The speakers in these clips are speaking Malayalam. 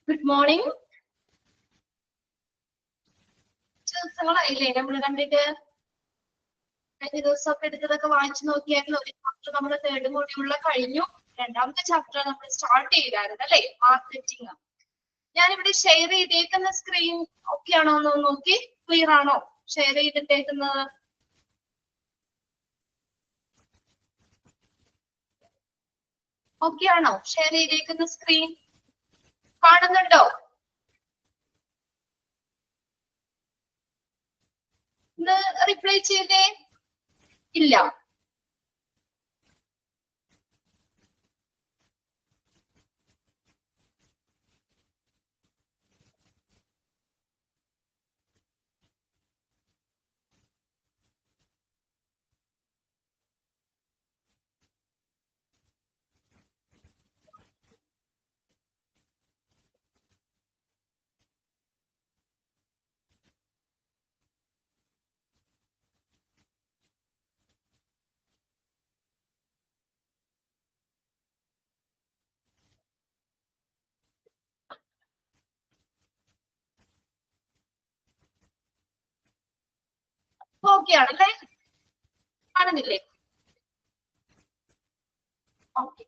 Good morning. ദിവസങ്ങളായില്ലേ നമ്മൾ കണ്ടിട്ട്? കഴിഞ്ഞ ദിവസമൊക്കെ എടുത്തതൊക്കെ വായിച്ചു നോക്കിയായിരുന്നു. ഒരു ചാപ്റ്റർ നമ്മൾ തേർഡ് മോഡ്യൂളിൽ കഴിഞ്ഞു. രണ്ടാമത്തെ ചാപ്റ്റർ നമ്മൾ സ്റ്റാർട്ട് ചെയ്തായിരുന്നു അല്ലേ, മാർക്കറ്റിംഗ്. ഞാനിവിടെ ഷെയർ ചെയ്തേക്കുന്ന സ്ക്രീൻ ഓക്കെ ആണോ എന്ന് നോക്കി. ക്ലിയർ ആണോ ഷെയർ ചെയ്തിട്ടേക്കുന്നത്? ഓക്കെ ആണോ ഷെയർ ചെയ്തേക്കുന്ന സ്ക്രീൻ? കാണുന്നുണ്ടോ? ഇന്ന് റിപ്ലൈ ചെയ്തേ ഇല്ല. ഓക്കെ ആണല്ലേ? കാണുന്നില്ലേ? ഓക്കെ.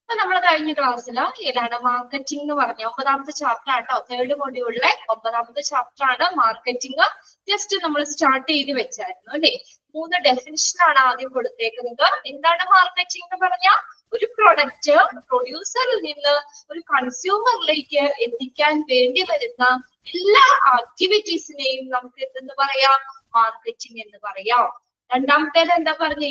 അപ്പൊ നമ്മൾ കഴിഞ്ഞ ക്ലാസ്സിൽ ഏതാണ് മാർക്കറ്റിംഗ് എന്ന് പറഞ്ഞ 9ാമത്തെ ചാപ്റ്റർ ആട്ടോ, തേർഡ് മോഡ്യൂളിലെ 9ാമത്തെ ചാപ്റ്റർ ആണ് മാർക്കറ്റിംഗ്. ജസ്റ്റ് നമ്മൾ സ്റ്റാർട്ട് ചെയ്ത് വെച്ചായിരുന്നു അല്ലെ. 3 ഡെഫിനിഷൻ ആണ് ആദ്യം കൊടുത്തേക്കുന്നത്. എന്താണ് മാർക്കറ്റിംഗ് എന്ന് പറഞ്ഞാൽ? ഒരു പ്രൊഡക്റ്റ് പ്രൊഡ്യൂസറിൽ നിന്ന് ഒരു കൺസ്യൂമറിലേക്ക് എത്തിക്കാൻ വേണ്ടി വരുന്ന എല്ലാ ആക്ടിവിറ്റീസിനെയും നമുക്ക് എന്തെന്ന് പറയാം? മാർക്കറ്റിംഗ് എന്ന് പറയാം. രണ്ടാമത്തേത് എന്താ പറഞ്ഞ?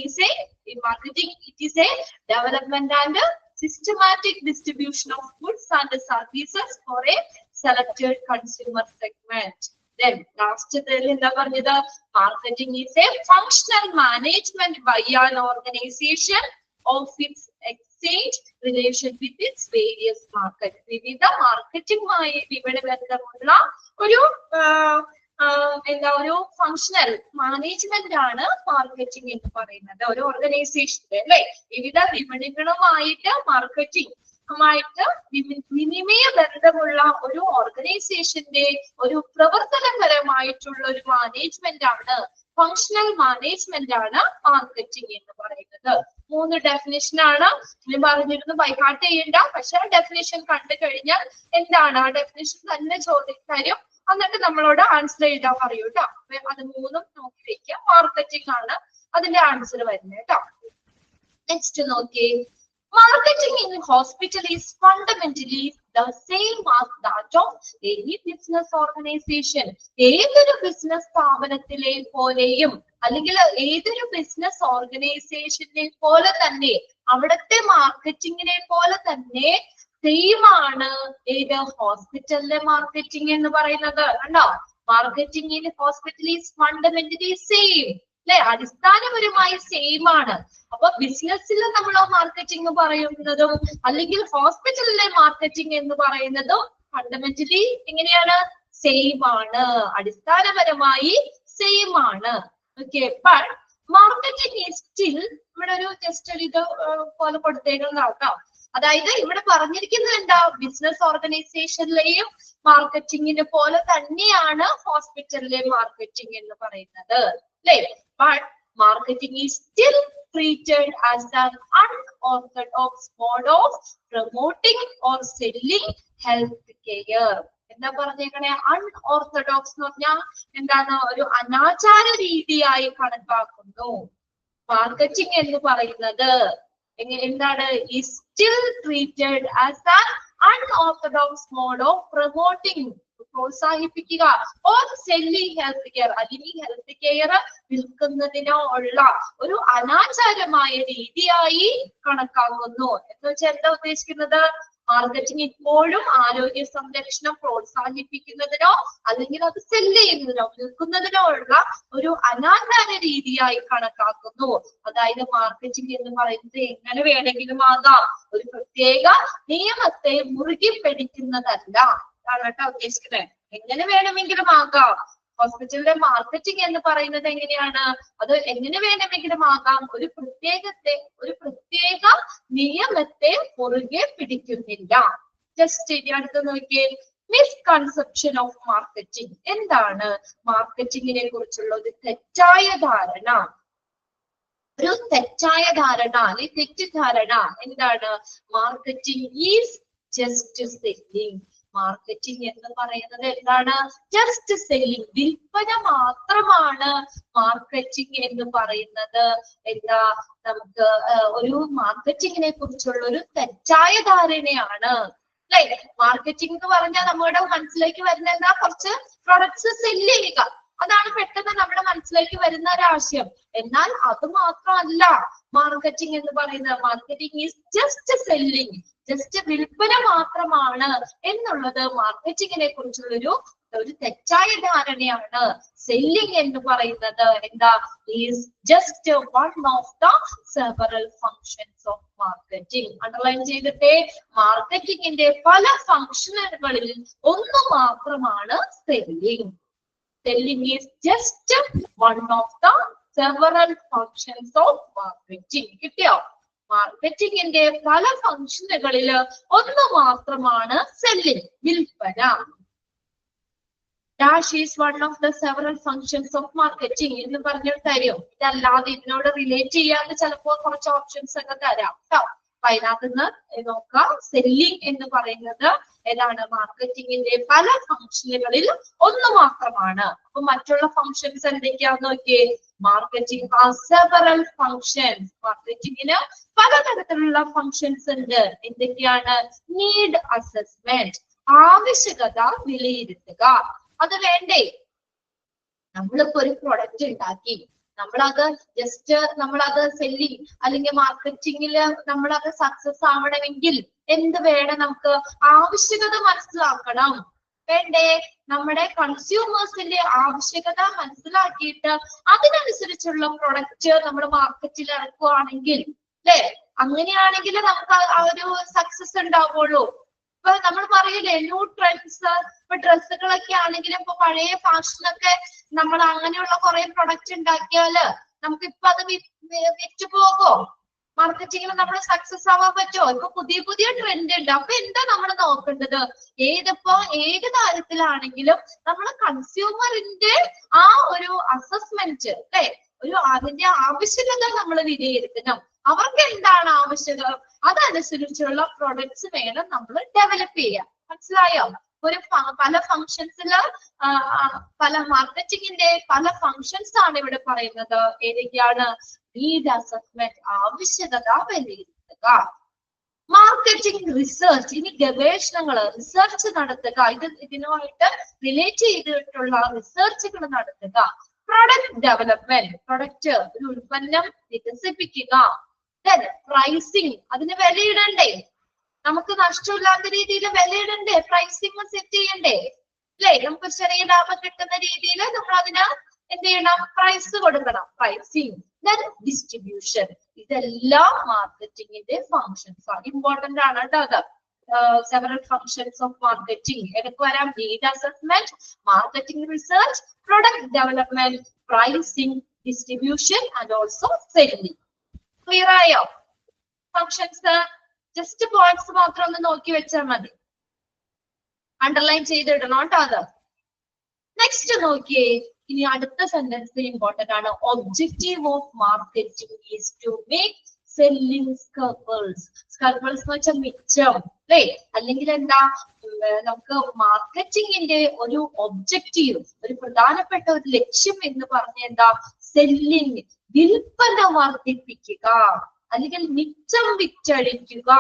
Marketing it is A development and systematic distribution of goods and services for a selected consumer segment. Then last എന്താ പറഞ്ഞത്? Marketing is a functional management by an organization of its exchange relation with its various markets. വിവിധ മാർക്കറ്റിംഗുമായി വിപണി ബന്ധമുള്ള ഒരു എന്താ ഒരു ഫങ്ഷണൽ മാനേജ്മെന്റ് ആണ് മാർക്കറ്റിംഗ് എന്ന് പറയുന്നത്. ഒരു ഓർഗനൈസേഷന്റെ അല്ലെ വിവിധ വിപണികളുമായിട്ട് മാർക്കറ്റിംഗുമായിട്ട് വിനിമയ ബന്ധമുള്ള ഒരു ഓർഗനൈസേഷന്റെ ഒരു പ്രവർത്തനപരമായിട്ടുള്ള ഒരു മാനേജ്മെന്റ് ആണ്, ഫങ്ഷണൽ മാനേജ്മെന്റ് ആണ് മാർക്കറ്റിംഗ് എന്ന് പറയുന്നത്. 3 ഡെഫിനിഷൻ ആണ് ഞാൻ പറഞ്ഞിരുന്നു, ബൈഹാർട്ട് ചെയ്യണ്ട. പക്ഷെ ഡെഫിനിഷൻ കണ്ടു കഴിഞ്ഞാൽ എന്താണ് ആ ഡെഫിനിഷൻ തന്നെ ചോദിക്കാരും, എന്നിട്ട് നമ്മളോട് ആൻസർ എഴുതാൻ പറയൂ കേട്ടോ. അത് 3ഉം നോക്കി വെക്കുക. മാർക്കറ്റിംഗ് ആണ് അതിന്റെ ആൻസർ വരുന്നത് കേട്ടോ. നെക്സ്റ്റ് നോക്കിയേ. Marketing in hospital is fundamentally the same as that of any business organization. ഏതൊരു ബിസിനസ് സ്ഥാപനത്തിലെ പോലെയും അല്ലെങ്കിൽ ഏതൊരു ബിസിനസ് ഓർഗനൈസേഷനെ പോലെ തന്നെ അവിടുത്തെ മാർക്കറ്റിങ്ങിനെ പോലെ തന്നെ സെയിം ആണ് ഏത് ഹോസ്പിറ്റലിലെ മാർക്കറ്റിംഗ് എന്ന് പറയുന്നത്. കണ്ടോ? Marketing in hospital is fundamentally same അല്ലെ, അടിസ്ഥാനപരമായി സെയിം ആണ്. അപ്പൊ ബിസിനസ്സിൽ നമ്മൾ മാർക്കറ്റിംഗ് പറയുന്നതും അല്ലെങ്കിൽ ഹോസ്പിറ്റലിലെ മാർക്കറ്റിംഗ് എന്ന് പറയുന്നതും ഫണ്ടമെന്റലി എങ്ങനെയാണ്? സെയിം ആണ്, അടിസ്ഥാനപരമായി സെയിം ആണ്. Okay. But marketing is still ഇവിടെ ഒരു ജസ്റ്റ് ഒരു ഇത് പോലെ കൊടുത്തേക്കുന്നതാട്ടോ. അതായത് ഇവിടെ പറഞ്ഞിരിക്കുന്നത് എന്താ? ബിസിനസ് ഓർഗനൈസേഷനിലെയും മാർക്കറ്റിംഗിനെ പോലെ തന്നെയാണ് ഹോസ്പിറ്റലിലെ മാർക്കറ്റിംഗ് എന്ന് പറയുന്നത് അല്ലേ. But marketing is still treated as an unorthodox mode of promoting or selling health care. എന്താ പറഞ്ഞേക്കണേ? അൺഓർത്തഡോക്സ് എന്ന് പറഞ്ഞാൽ എന്താണ്? ഒരു അനാചാര രീതിയായി കണക്കാക്കുന്നു. മാർക്കറ്റിംഗ് എന്ന് പറയുന്നത് എന്താണ്? is still treated as an unorthodox mode of promoting, പ്രോത്സാഹിപ്പിക്കുക, ഓർ സെല്ലിംഗ് ഹെൽത്ത് കെയർ, അല്ലെങ്കിൽ ഹെൽത്ത് കെയർ വിൽക്കുന്നതിനോ ഉള്ള ഒരു അനാചാരമായ രീതിയായി കണക്കാക്കുന്നു. എന്ന് വെച്ചാൽ എന്താ ഉദ്ദേശിക്കുന്നത്? മാർക്കറ്റിംഗ് ഇപ്പോഴും ആരോഗ്യ സംരക്ഷണം പ്രോത്സാഹിപ്പിക്കുന്നതിനോ അല്ലെങ്കിൽ അത് സെല്ല് ചെയ്യുന്നതിനോ വിൽക്കുന്നതിനോ ഉള്ള ഒരു അനാചാര രീതിയായി കണക്കാക്കുന്നു. അതായത് മാർക്കറ്റിംഗ് എന്ന് പറയുന്നത് എങ്ങനെ വേണമെങ്കിലും ആകാം, ഒരു പ്രത്യേക നിയമത്തെ മുറുകി പിടിക്കുന്നതല്ല. കേട്ടോ ഉദ്ദേശിക്കുന്നത്? എങ്ങനെ വേണമെങ്കിലും ആകാം. ഹോസ്പിറ്റലിലെ മാർക്കറ്റിംഗ് എന്ന് പറയുന്നത് എങ്ങനെയാണ്? അത് എങ്ങനെ വേണമെങ്കിലും ആകാം. ഒരു പ്രത്യേക നിയമത്തെ മുറുകെ പിടിക്കുന്നില്ല. ജസ്റ്റ് ഇനി അടുത്ത് നോക്കിയേ, മിസ്കൺസെപ്ഷൻ ഓഫ് മാർക്കറ്റിംഗ്. എന്താണ് മാർക്കറ്റിംഗിനെ കുറിച്ചുള്ള ഒരു തെറ്റായ ധാരണ? ഒരു തെറ്റായ ധാരണ അല്ലെങ്കിൽ തെറ്റിദ്ധാരണ എന്താണ്? Marketing is just selling. Marketing എന്ന് പറയുന്നത് എന്താണ്? ജസ്റ്റ് സെല്ലിംഗ്, വിൽപ്പന മാത്രമാണ് മാർക്കറ്റിംഗ് എന്ന് പറയുന്നത്. എന്താ, നമുക്ക് ഒരു മാർക്കറ്റിംഗിനെ കുറിച്ചുള്ള ഒരു തെറ്റായ ധാരണയാണ് അല്ലെ? മാർക്കറ്റിംഗ് എന്ന് പറഞ്ഞാൽ നമ്മുടെ മനസ്സിലേക്ക് വരുന്ന എന്താ? കുറച്ച് പ്രൊഡക്ട്സ് സെല്ല് ചെയ്യുക, അതാണ് പെട്ടെന്ന് നമ്മുടെ മനസ്സിലേക്ക് വരുന്ന ഒരു ആശയം. എന്നാൽ അത് മാത്രമല്ല മാർക്കറ്റിംഗ് എന്ന് പറയുന്നത്. Marketing is just selling, just വിൽപ്പന മാത്രമാണ് എന്നുള്ളത് മാർക്കറ്റിംഗിനെ കുറിച്ചുള്ളൊരു തെറ്റായ ധാരണയാണ്. സെല്ലിംഗ് എന്ന് പറയുന്നത് എന്താ? Is just one of the several functions of marketing. Underline ചെയ്തിട്ടേ, മാർക്കറ്റിംഗിന്റെ പല ഫങ്ഷനുകളിൽ ഒന്ന് മാത്രമാണ് selling. Selling is just one of the several functions of marketing. കിട്ടിയോ? മാർക്കറ്റിംഗിന്റെ പല ഫംഗ്ഷനുകളിൽ ഒന്ന് മാത്രമാണ് സെല്ലിംഗ്, വിൽപ്പന. Dash is one of the several functions of marketing എന്ന് പറഞ്ഞൊരു തരും. ഇതല്ലാതെ ഇതിനോട് റിലേറ്റ് ചെയ്യാതെ ചിലപ്പോൾ കുറച്ച് ഓപ്ഷൻസ് ഒക്കെ തരാം കേട്ടോ. അപ്പൊ അതിനകത്ത് നിന്ന് നോക്കാം. സെല്ലിംഗ് എന്ന് പറയുന്നത് ഏതാണ്? മാർക്കറ്റിംഗിന്റെ പല ഫംഗ്ഷനുകളിൽ ഒന്ന് മാത്രമാണ്. അപ്പൊ മറ്റുള്ള ഫംഗ്ഷൻസ് എന്തൊക്കെയാന്ന് നോക്കിയേ. മാർക്കറ്റിംഗ് ആ സെവറൽ ഫംഗ്ഷൻസ്. മാർക്കറ്റിംഗിന് പലതരത്തിലുള്ള ഫംഗ്ഷൻസ് ഉണ്ട്. എന്തൊക്കെയാണ്? നീഡ് അസസ്മെന്റ്, ആവശ്യകത വിലയിരുത്തുക. അത് വേണ്ടേ? നമ്മളിപ്പോ ഒരു പ്രൊഡക്റ്റ് ഉണ്ടാക്കി, നമ്മളത് സെല്ലിംഗ് അല്ലെങ്കിൽ മാർക്കറ്റിംഗില് നമ്മളത് സക്സസ് ആവണമെങ്കിൽ എന്ത് വേണം? നമുക്ക് ആവശ്യകത മനസ്സിലാക്കണം, വേണ്ടേ? നമ്മുടെ കൺസ്യൂമേഴ്സിന്റെ ആവശ്യകത മനസ്സിലാക്കിയിട്ട് അതിനനുസരിച്ചുള്ള പ്രൊഡക്റ്റ് നമ്മൾ മാർക്കറ്റിൽ ഇറക്കുകയാണെങ്കിൽ അല്ലെ, അങ്ങനെയാണെങ്കിൽ നമുക്ക് ആ ഒരു സക്സസ് ഉണ്ടാവുള്ളൂ. ഇപ്പൊ നമ്മൾ പറയില്ലേ ന്യൂ ട്രെൻഡ്സ്, ഇപ്പൊ ഡ്രസ്സുകളൊക്കെ ആണെങ്കിലും ഇപ്പൊ പഴയ ഫാഷനൊക്കെ നമ്മൾ അങ്ങനെയുള്ള കുറെ പ്രൊഡക്റ്റ് ഉണ്ടാക്കിയാല് നമുക്കിപ്പൊ അത് വിറ്റുപോകോ? മാർക്കറ്റിംഗിൽ നമ്മൾ സക്സസ് ആവാൻ പറ്റുമോ? ഇപ്പൊ പുതിയ പുതിയ ട്രെൻഡ് ഉണ്ട്. അപ്പൊ എന്താ നമ്മൾ നോക്കേണ്ടത്? ഏത് കാര്യത്തിലാണെങ്കിലും നമ്മൾ കൺസ്യൂമറിന്റെ ആ ഒരു അസസ്മെന്റ് അല്ലെ, അതിന്റെ ആവശ്യകത നമ്മൾ വിലയിരുത്തണം. അവർക്ക് എന്താണ് ആവശ്യകം, അതനുസരിച്ചുള്ള പ്രൊഡക്ട്സ് വേണം നമ്മൾ ഡെവലപ്പ് ചെയ്യാൻ. മനസ്സിലായോ? പല ഫങ്ഷൻസില് പല മാർക്കറ്റിംഗിന്റെ പല ഫങ്ഷൻസ് ആണ് ഇവിടെ പറയുന്നത്. ഏതൊക്കെയാണ്? നീഡ് അസസ്മെന്റ്, ആവശ്യകത വിലയിരുത്തുക. മാർക്കറ്റിംഗ് റിസർച്ച്, ഇനി ഗവേഷണങ്ങൾ, റിസർച്ച് നടത്തുക. ഇതിനുമായിട്ട് റിലേറ്റ് ചെയ്തിട്ടുള്ള റിസർച്ചുകൾ നടത്തുക. പ്രൊഡക്റ്റ് ഡെവലപ്മെന്റ്, പ്രൊഡക്റ്റ് ഒരു ഉൽപ്പന്നം വികസിപ്പിക്കുക. പ്രൈസിങ്, അതിന് വിലയിടണ്ടേ? നമുക്ക് നഷ്ടമില്ലാത്ത രീതിയിൽ വിലയിടണ്ടേ? പ്രൈസിങ് സെറ്റ് ചെയ്യണ്ടേ അല്ലെ? നമുക്ക് ചെറിയ ലാഭം കിട്ടുന്ന രീതിയിൽ നമ്മൾ അതിന് എന്ത് ചെയ്യണം? പ്രൈസ് കൊടുക്കണം. പ്രൈസിങ്, ഡിസ്ട്രിബ്യൂഷൻ, ഇതെല്ലാം മാർക്കറ്റിംഗിന്റെ ഫങ്ഷൻസ് ആണ്. ഇമ്പോർട്ടന്റ് ആണ് കേട്ടോ അത്. സെവറൽ ഫങ്ഷൻസ് ഓഫ് മാർക്കറ്റിംഗ് ഏതൊക്കെ വരാം? Need assessment, marketing research, product development, pricing, distribution and also selling. Clear ആയോ? ഫങ്ഷൻസ് ജസ്റ്റ് പോയിന്റ്സ് മാത്രം ഒന്ന് നോക്കി വെച്ചാൽ മതി, അണ്ടർലൈൻ ചെയ്തിടണം കേട്ടോ അത്. നെക്സ്റ്റ് നോക്കിയേ, ഇനി അടുത്ത സെന്റൻസ് ഇമ്പോർട്ടന്റ് ആണ്. Objective of marketing is to make selling surplus. Surplus എന്ന് വെച്ചാൽ മിച്ചം അല്ലേ? അല്ലെങ്കിൽ എന്താ, നമുക്ക് മാർക്കറ്റിംഗിന്റെ ഒരു ഒബ്ജക്റ്റീവ്, ഒരു പ്രധാനപ്പെട്ട ഒരു ലക്ഷ്യം എന്ന് പറഞ്ഞ എന്താ? സെല്ലിംഗ്, വിൽപ്പന വർദ്ധിപ്പിക്കുക അല്ലെങ്കിൽ മിച്ചം വിറ്റഴിക്കുക.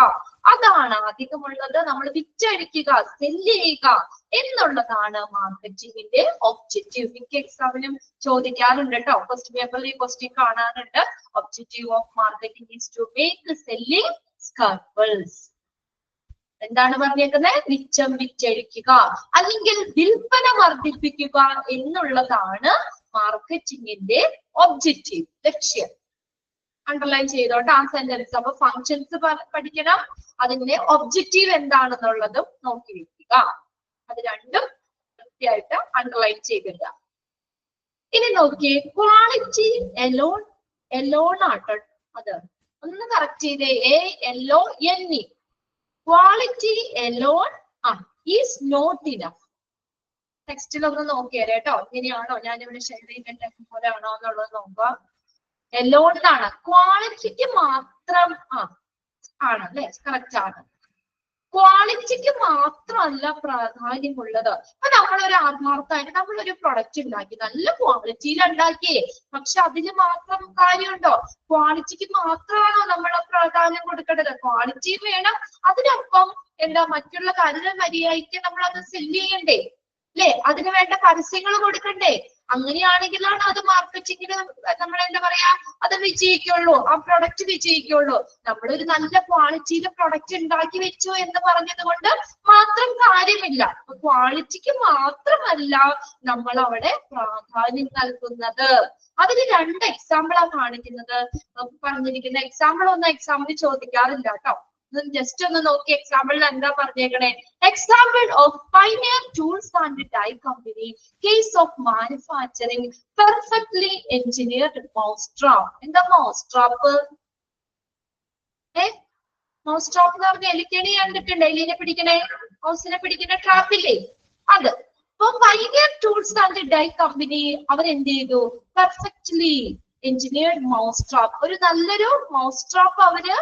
അതാണ് അധികമുള്ളത്. നമ്മൾ വിറ്റഴിക്കുക, സെല്ല് ചെയ്യുക എന്നുള്ളതാണ് മാർക്കറ്റിംഗിന്റെ ഒബ്ജക്റ്റീവ്. മിക്ക എക്സാമിനും ചോദിക്കാറുണ്ട് കേട്ടോ, ഫസ്റ്റ് പേപ്പറിൽ ക്വസ്റ്റ്യൻ കാണാറുണ്ട്. Objective of marketing is to make selling surplus. എന്താണ് പറഞ്ഞേക്കുന്നത്? മിച്ചം വിറ്റഴിക്കുക അല്ലെങ്കിൽ വിൽപ്പന വർദ്ധിപ്പിക്കുക എന്നുള്ളതാണ് മാർക്കറ്റിംഗിന്റെ ഒബ്ജക്റ്റീവ്, ലക്ഷ്യം. അണ്ടർലൈൻ ചെയ്തോട്ടെ ആ സെന്റൻസ്. അപ്പൊ ഫങ്ഷൻസ് പഠിക്കണം, അതിന്റെ ഒബ്ജക്റ്റീവ് എന്താണെന്നുള്ളതും നോക്കി വെക്കുക. അത് രണ്ടും കൃത്യമായിട്ട് അണ്ടർലൈൻ ചെയ്തിടുക. ഇനി നോക്കിയേ, ക്വാളിറ്റി എലോൺ ആട്ടോ അത്. ഒന്ന് കറക്റ്റ് ചെയ്തേ, ALONE. Quality alone is not enough. ടെക്സ്റ്റിലൊന്ന് നോക്കിയാലേ കേട്ടോ, ഇങ്ങനെയാണോ ഞാനിവിടെ ഷെയർ ചെയ്തിട്ട് പോലെയാണോ എന്നുള്ളത് നോക്കുക. എലോൺ ആണ്, ക്വാളിറ്റിക്ക് മാത്രം ആണ് അല്ലെ, കറക്റ്റ് ആണ്. ക്വാളിറ്റിക്ക് മാത്രമല്ല പ്രാധാന്യമുള്ളത്. അപ്പൊ നമ്മളൊരു ആത്മാർത്ഥമായിട്ട് നമ്മളൊരു പ്രൊഡക്റ്റ് ഉണ്ടാക്കി, നല്ല ക്വാളിറ്റിയിൽ ഉണ്ടാക്കിയേ, പക്ഷെ അതിന് മാത്രം കാര്യമുണ്ടോ? ക്വാളിറ്റിക്ക് മാത്രമാണോ നമ്മൾ പ്രാധാന്യം കൊടുക്കേണ്ടത്? ക്വാളിറ്റി വേണം, അതിനൊപ്പം എന്താ മറ്റുള്ള കാര്യങ്ങൾ മര്യാദയ്ക്ക് നമ്മൾ അത് സെല്ല് ചെയ്യണ്ടേ അല്ലെ, അതിന് വേണ്ട പരസ്യങ്ങൾ കൊടുക്കണ്ടേ? അങ്ങനെയാണെങ്കിലാണ് അത് മാർക്കറ്റിങ്ങിന് നമ്മൾ എന്താ പറയാ, അത് വിജയിക്കുള്ളൂ, ആ പ്രൊഡക്റ്റ് വിജയിക്കുള്ളൂ. നമ്മളൊരു നല്ല ക്വാളിറ്റിയിലെ പ്രൊഡക്റ്റ് ഉണ്ടാക്കി വെച്ചു എന്ന് പറഞ്ഞത് കൊണ്ട് മാത്രം കാര്യമില്ല. ക്വാളിറ്റിക്ക് മാത്രമല്ല നമ്മൾ അവിടെ പ്രാധാന്യം നൽകുന്നത്. അതിന് 2 എക്സാമ്പിളാ കാണിക്കുന്നത്. പറഞ്ഞിരിക്കുന്ന എക്സാമ്പിൾ ചോദിക്കാറില്ല കേട്ടോ. ജസ്റ്റ് ഒന്ന് നോക്കി എക്സാമ്പിളിൽ എന്താ പറഞ്ഞേക്കണേ. Example of Pioneer tools and die company, case of manufacturing perfectly engineered mousetrap. എന്താ മൗസ്ട്രാപ്പ്? മൗസ്ട്രാപ്പ് എന്ന് പറഞ്ഞ എലിക്കണി കണ്ടിട്ടുണ്ട്, എലിനെ പിടിക്കണേ, മൗസിനെ പിടിക്കുന്ന ട്രാപ്പില്ലേ, അത്. അപ്പൊ pioneer tools and die company അവരെന്ത് ചെയ്തു? പെർഫെക്റ്റ്ലി എഞ്ചിനീയർഡ് മൗസ്ട്രാപ്പ്, ഒരു നല്ലൊരു മൗസ്ട്രാപ്പ് അവര്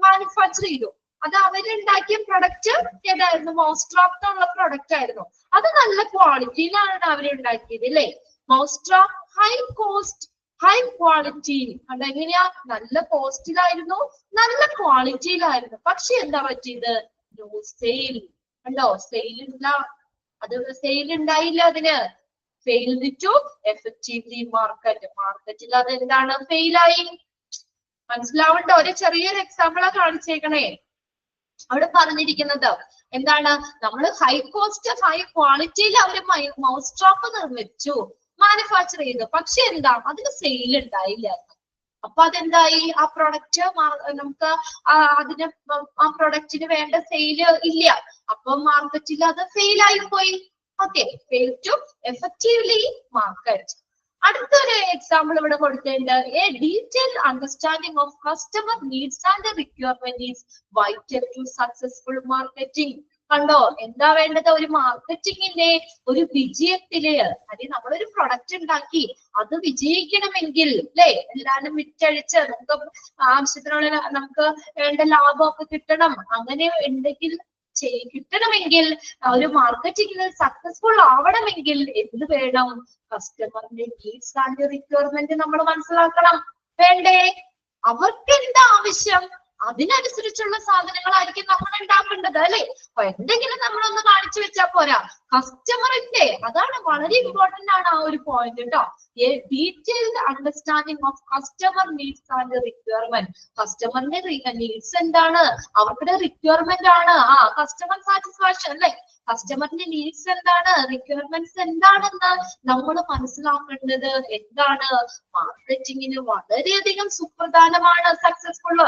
മാനുഫാക്ചർ ചെയ്തു. അത് അവരുണ്ടാക്കിയ പ്രൊഡക്റ്റ് ഏതായിരുന്നു? മൗസ്ട്രാപ്പ് എന്നുള്ള പ്രൊഡക്റ്റ് ആയിരുന്നു. അത് നല്ല ക്വാളിറ്റിയിലാണ് അവരുണ്ടാക്കിയത് അല്ലേ. മൗസ്ട്രാപ്പ് ഹൈ കോസ്റ്റ് ഹൈ ക്വാളിറ്റി. അതെങ്ങനെയാ? നല്ല കോസ്റ്റിലായിരുന്നു, നല്ല ക്വാളിറ്റിയിലായിരുന്നു. പക്ഷെ എന്താ പറ്റിയത്? No sale. കണ്ടോ, സെയിൽ ഇല്ല, അത് സെയിൽ ഉണ്ടായില്ല, അതിന് ഫെയിൽഡ് ടു എഫക്റ്റീവ്ലി മാർക്കറ്റിൽ അത് എന്താണ്? ഫെയിലായി. മനസ്സിലാവണ്ടോ? ഒരു ചെറിയൊരു എക്സാമ്പിളാ കാണിച്ചേക്കണേ. അവിടെ പറഞ്ഞിരിക്കുന്നത് എന്താണ്? നമ്മൾ ഹൈ കോസ്റ്റ് ഹൈ ക്വാളിറ്റിയിൽ അവര് മൗസ്ട്രാപ്പ് നിർമ്മിച്ചു, മാനുഫാക്ചർ ചെയ്തു. പക്ഷെ എന്താ? അതിന് സെയിൽ ഉണ്ടായില്ല. അപ്പൊ അതെന്തായി? ആ പ്രൊഡക്റ്റ് നമുക്ക് അതിന് ആ പ്രൊഡക്റ്റിന് വേണ്ട സെയില് ഇല്ല. അപ്പൊ മാർക്കറ്റിൽ അത് ഫെയിൽ ആയി പോയി. Okay, fail to effectively market. അടുത്തൊരു എക്സാമ്പിൾ ഇവിടെ കൊടുത്തിട്ടുണ്ട്. A detailed understanding of customer needs and requirement is vital to successful marketing. കണ്ടോ, എന്താ വേണ്ടത്? ഒരു മാർക്കറ്റിങ്ങിന്റെ ഒരു വിജയത്തില്, അല്ലെങ്കിൽ നമ്മളൊരു പ്രൊഡക്റ്റ് ഉണ്ടാക്കി അത് വിജയിക്കണമെങ്കിൽ അല്ലെ, എല്ലാരും വിറ്റഴിച്ച് നമുക്ക് ആവശ്യത്തിനുള്ള നമുക്ക് വേണ്ട ലാഭമൊക്കെ കിട്ടണം. അങ്ങനെ ഉണ്ടെങ്കിൽ കിട്ടണമെങ്കിൽ, ഒരു മാർക്കറ്റിംഗിൽ സക്സസ്ഫുൾ ആവണമെങ്കിൽ എന്ത് വേണം? കസ്റ്റമറിന്റെ നീഡ്സ് ആൻഡ് റിക്വയർമെന്റ് നമ്മൾ മനസ്സിലാക്കണം. വേണ്ടേ? അവർക്ക് എന്താ ആവശ്യം, അതിനനുസരിച്ചുള്ള സാധനങ്ങളായിരിക്കും നമ്മൾ ഉണ്ടാക്കേണ്ടത് അല്ലെ. അപ്പൊ എന്തെങ്കിലും നമ്മളൊന്ന് കാണിച്ചു വെച്ചാൽ പോരാ, കസ്റ്റമറിന്റെ, അതാണ് വളരെ ഇമ്പോർട്ടന്റ് ആണ് ആ ഒരു പോയിന്റ് കേട്ടോ. A detailed understanding of customer needs and requirement. കസ്റ്റമറിന്റെ നീഡ്സ് എന്താണ്, അവരുടെ റിക്വയർമെന്റ് ആണ് കസ്റ്റമർ സാറ്റിസ്ഫാക്ഷൻ അല്ലെ. കസ്റ്റമറിന്റെ നീഡ്സ് എന്താണ്, റിക്വയർമെന്റ്സ് എന്താണെന്ന് നമ്മൾ മനസ്സിലാക്കേണ്ടത് എന്താണ്? മാർക്കറ്റിങ്ങിന് വളരെയധികം സുപ്രധാനമാണ്. സക്സസ്ഫുൾ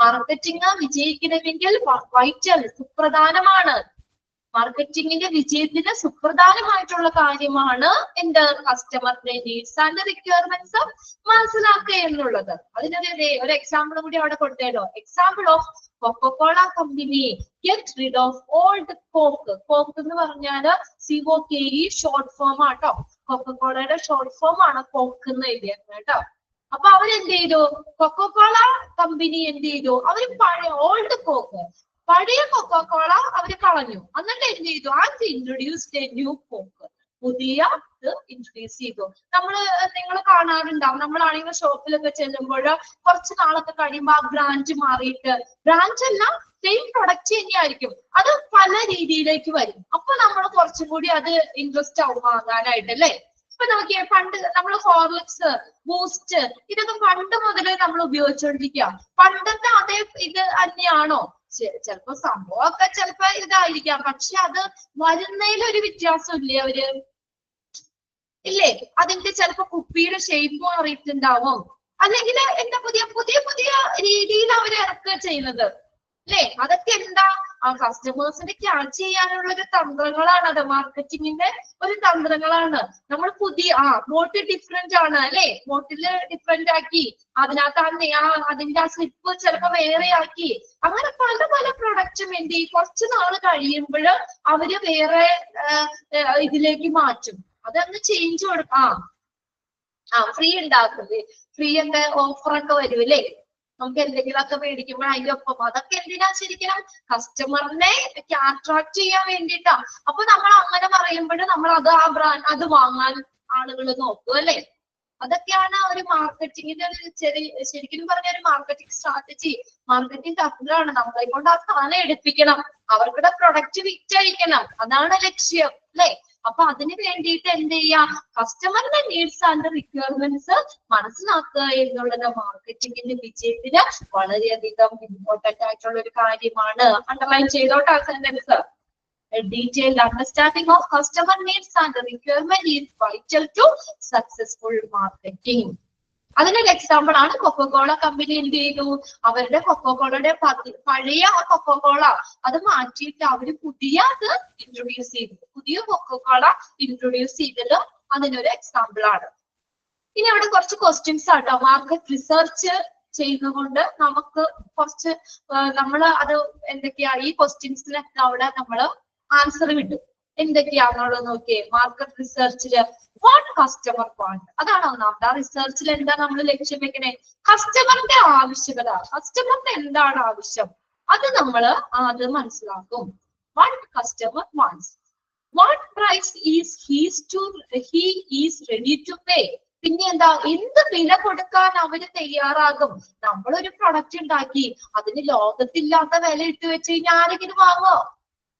മാർക്കറ്റിംഗ് വിജയിക്കണമെങ്കിൽ വൈറ്റൽ സുപ്രധാനമാണ്. മാർക്കറ്റിംഗിന്റെ വിജയത്തിന് സുപ്രധാനമായിട്ടുള്ള കാര്യമാണ് എന്ത്? കസ്റ്റമറിന്റെ നീഡ്സ് ആൻഡ് റിക്വയർമെന്റ്സ് മനസ്സിലാക്കുക എന്നുള്ളത്. അതിനൊരു ഒരു എക്സാമ്പിൾ കൂടി അവിടെ കൊടുത്തേലോ. Example of Coca Cola company get rid of old Coke. Coke എന്ന് പറഞ്ഞാല് COKE ഷോർട്ട് ഫോം ആട്ടോ. കൊക്കോകോളയുടെ ഷോർട്ട് ഫോം ആണ് കോക്ക് എന്ന് എഴുതിയത് കേട്ടോ. അപ്പൊ അവരെന്ത് ചെയ്തു? കൊക്കോകോള കമ്പനി എന്ത് ചെയ്തു? അവര് പഴയ ഓൾഡ് കോക്ക്, പഴയ കൊക്കോകോള അവര് കളഞ്ഞു. എന്നിട്ട് എന്ത് ചെയ്തു? And introduced a new coke, പുതിയ ഇത് ഇൻട്രൊഡ്യൂസ് ചെയ്തു. നിങ്ങൾ കാണാറുണ്ടാവും, നമ്മളാണെങ്കിൽ ഷോപ്പിലൊക്കെ ചെല്ലുമ്പോൾ കുറച്ച് നാളൊക്കെ കഴിയുമ്പോൾ ആ ബ്രാൻഡ് മാറിയിട്ട്, ബ്രാൻഡ് അല്ല സെയിം പ്രൊഡക്റ്റ് തന്നെയായിരിക്കും, അത് പല രീതിയിലേക്ക് വരും. അപ്പൊ നമ്മൾ കുറച്ചും കൂടി അത് ഇൻട്രസ്റ്റ് ആവും വാങ്ങാനായിട്ട് അല്ലേ. ഇപ്പൊ നോക്കിയേ, പണ്ട് നമ്മൾ ഹോർലിക്സ്, ബൂസ്റ്റ് ഇതൊക്കെ പണ്ട് മുതലേ നമ്മൾ ഉപയോഗിച്ചുകൊണ്ടിരിക്കുക. പണ്ടത്തെ അതേ ഇത് തന്നെയാണോ? ചിലപ്പോ സംഭവമൊക്കെ ചിലപ്പോ ഇതായിരിക്കാം, പക്ഷെ അത് വരുന്നതിലൊരു വ്യത്യാസം ഇല്ലേ അവര് ഇല്ലേ? അതിന്റെ ചിലപ്പോ കുപ്പിയുടെ ഷേപ്പ് മാറിയിട്ടുണ്ടാവും, അല്ലെങ്കിൽ എന്താ പുതിയ പുതിയ പുതിയ രീതിയിൽ അവർ ഇറക്കുക ചെയ്യുന്നത് അല്ലേ. അതൊക്കെ എന്താ? ആ കസ്റ്റമേഴ്സിനെ ക്യാച്ച് ചെയ്യാനുള്ള ഒരു തന്ത്രങ്ങളാണ് അത്, മാർക്കറ്റിങ്ങിന്റെ ഒരു തന്ത്രങ്ങളാണ്. നമ്മൾ പുതിയ ബോട്ടിൽ ഡിഫറെന്റ് ആണ് അല്ലെ, ബോട്ടില് ഡിഫറെന്റ് ആക്കി, അതിനകത്ത് അതിന്റെ ആ സ്ലിപ്പ് ചിലപ്പോ വേറെ ആക്കി, അങ്ങനെ പല പല പ്രൊഡക്റ്റും എന്ത് ചെയ്യും കുറച്ച് നാള് കഴിയുമ്പോൾ അവര് വേറെ ഇതിലേക്ക് മാറ്റും. അതൊന്ന് ചേഞ്ച് കൊടുക്കാം. ഫ്രീ ഉണ്ടാക്കുന്നത്, ഫ്രീ ഒക്കെ ഓഫറൊക്കെ വരും അല്ലേ, നമുക്ക് എന്തെങ്കിലുമൊക്കെ മേടിക്കുമ്പോൾ അതിന്റെ ഒപ്പം. അതൊക്കെ എന്തിനാ ശരിക്കും കസ്റ്റമറിനെ അട്രാക്ട് ചെയ്യാൻ വേണ്ടിയിട്ടാ. അപ്പൊ നമ്മൾ അങ്ങനെ പറയുമ്പോൾ നമ്മൾ അത് വാങ്ങാൻ ആളുകൾ നോക്കും അല്ലെ. അതൊക്കെയാണ് ഒരു മാർക്കറ്റിങ്ങിന്റെ ഒരു ശരിക്കും പറഞ്ഞ ഒരു മാർക്കറ്റിംഗ് സ്ട്രാറ്റജി, മാർക്കറ്റിംഗ് തന്ത്രമാണ്. നമ്മളെ കൊണ്ട് ആ സാധനം എടുപ്പിക്കണം, അവർക്കുടെ പ്രൊഡക്റ്റ് വിറ്റഴിക്കണം, അതാണ് ലക്ഷ്യം അല്ലെ. അപ്പൊ അതിന് വേണ്ടിയിട്ട് എന്ത് ചെയ്യാം, കസ്റ്റമറിന്റെ നീഡ്സ് ആൻഡ് റിക്വയർമെന്റ്സ് മനസ്സിലാക്കുക എന്നുള്ളത് മാർക്കറ്റിംഗിന്റെ വിജയത്തിന് വളരെയധികം ഇമ്പോർട്ടന്റ് ആയിട്ടുള്ള ഒരു കാര്യമാണ്. അണ്ടർലൈൻ ചെയ്തോട്ടെ sentence. A detailed understanding of customer needs and requirement is vital to successful marketing. അതിനൊരു എക്സാമ്പിൾ ആണ് കൊക്കോകോള കമ്പനി എന്ത് ചെയ്തു, അവരുടെ കൊക്കോകോളയുടെ പഴയ കൊക്കോകോള അത് മാറ്റിയിട്ട് അവര് പുതിയ അത് ഇൻട്രൊഡ്യൂസ് ചെയ്തു, പുതിയ കൊക്കോകോള ഇൻട്രൊഡ്യൂസ് ചെയ്തത് അതിനൊരു എക്സാമ്പിൾ ആണ്. ഇനി അവിടെ കുറച്ച് ക്വസ്റ്റ്യൻസ് ആട്ടോ, മാർക്കറ്റ് റിസർച്ച് ചെയ്തുകൊണ്ട് നമുക്ക് കുറച്ച് അത് എന്തൊക്കെയാ ഈ ക്വസ്റ്റ്യൻസിനൊക്കെ അവിടെ നമ്മള് ആൻസർ കിട്ടും. എന്തൊക്കെയാണെന്നുള്ളത് നോക്കിയേ. മാർക്കറ്റ് റിസർച്ചില് വാട്ട് കസ്റ്റമർ വാണ്ട്, അതാണ് ഒന്നാമത്. ആ റിസർച്ചിൽ എന്താ നമ്മൾ ലക്ഷ്യം വെക്കണേ, കസ്റ്റമറിന്റെ ആവശ്യകത, കസ്റ്റമറിന് എന്താണ് ആവശ്യം അത് നമ്മള് അത് മനസ്സിലാക്കും. What customer wants, what price he is ready to pay. പിന്നെ എന്താ, എന്ത് വില കൊടുക്കാൻ അവര് തയ്യാറാകും. നമ്മളൊരു പ്രൊഡക്റ്റ് ഉണ്ടാക്കി അതിന് ലോകത്തില്ലാത്ത വില ഇട്ട് വെച്ച് കഴിഞ്ഞാൽ ആരെങ്കിലും വാങ്ങോ?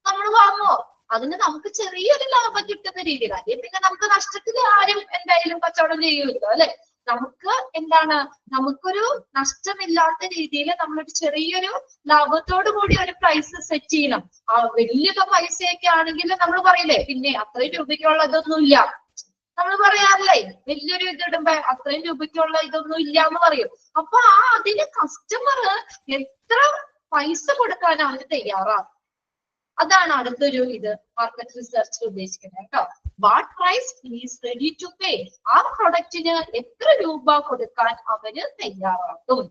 നമ്മൾ വാങ്ങോ? അതിന് നമുക്ക് ചെറിയൊരു ലാഭം കിട്ടുന്ന രീതിയിൽ, അല്ലെങ്കിൽ പിന്നെ നമുക്ക് നഷ്ടത്തിൽ ആരും എന്തായാലും കച്ചവടം ചെയ്യുമല്ലോ അല്ലെ. നമുക്ക് എന്താണ്, നമുക്കൊരു നഷ്ടമില്ലാത്ത രീതിയിൽ നമ്മളൊരു ചെറിയൊരു ലാഭത്തോടു കൂടി ഒരു പ്രൈസ് സെറ്റ് ചെയ്യണം. വലിയ പൈസയൊക്കെ ആണെങ്കിൽ നമ്മൾ പറയില്ലേ, പിന്നെ അത്രയും രൂപയ്ക്കുള്ള ഇതൊന്നുമില്ല, നമ്മൾ പറയാറില്ലേ, വലിയൊരു ഇതിടുമ്പോ അത്രയും രൂപയ്ക്കുള്ള ഇതൊന്നും ഇല്ല എന്ന് പറയും. അപ്പൊ അതിന് കസ്റ്റമർ എത്ര പൈസ കൊടുക്കാൻ അവര് തയ്യാറാണ്, അതാണ് അടുത്തൊരു ഇത് മാർക്കറ്റ് റിസർച്ചിൽ ഉദ്ദേശിക്കുന്നത് കേട്ടോ. What price is ready to pay, ആ പ്രൊഡക്റ്റിന് എത്ര രൂപ കൊടുക്കാൻ അവര് തയ്യാറാക്കും.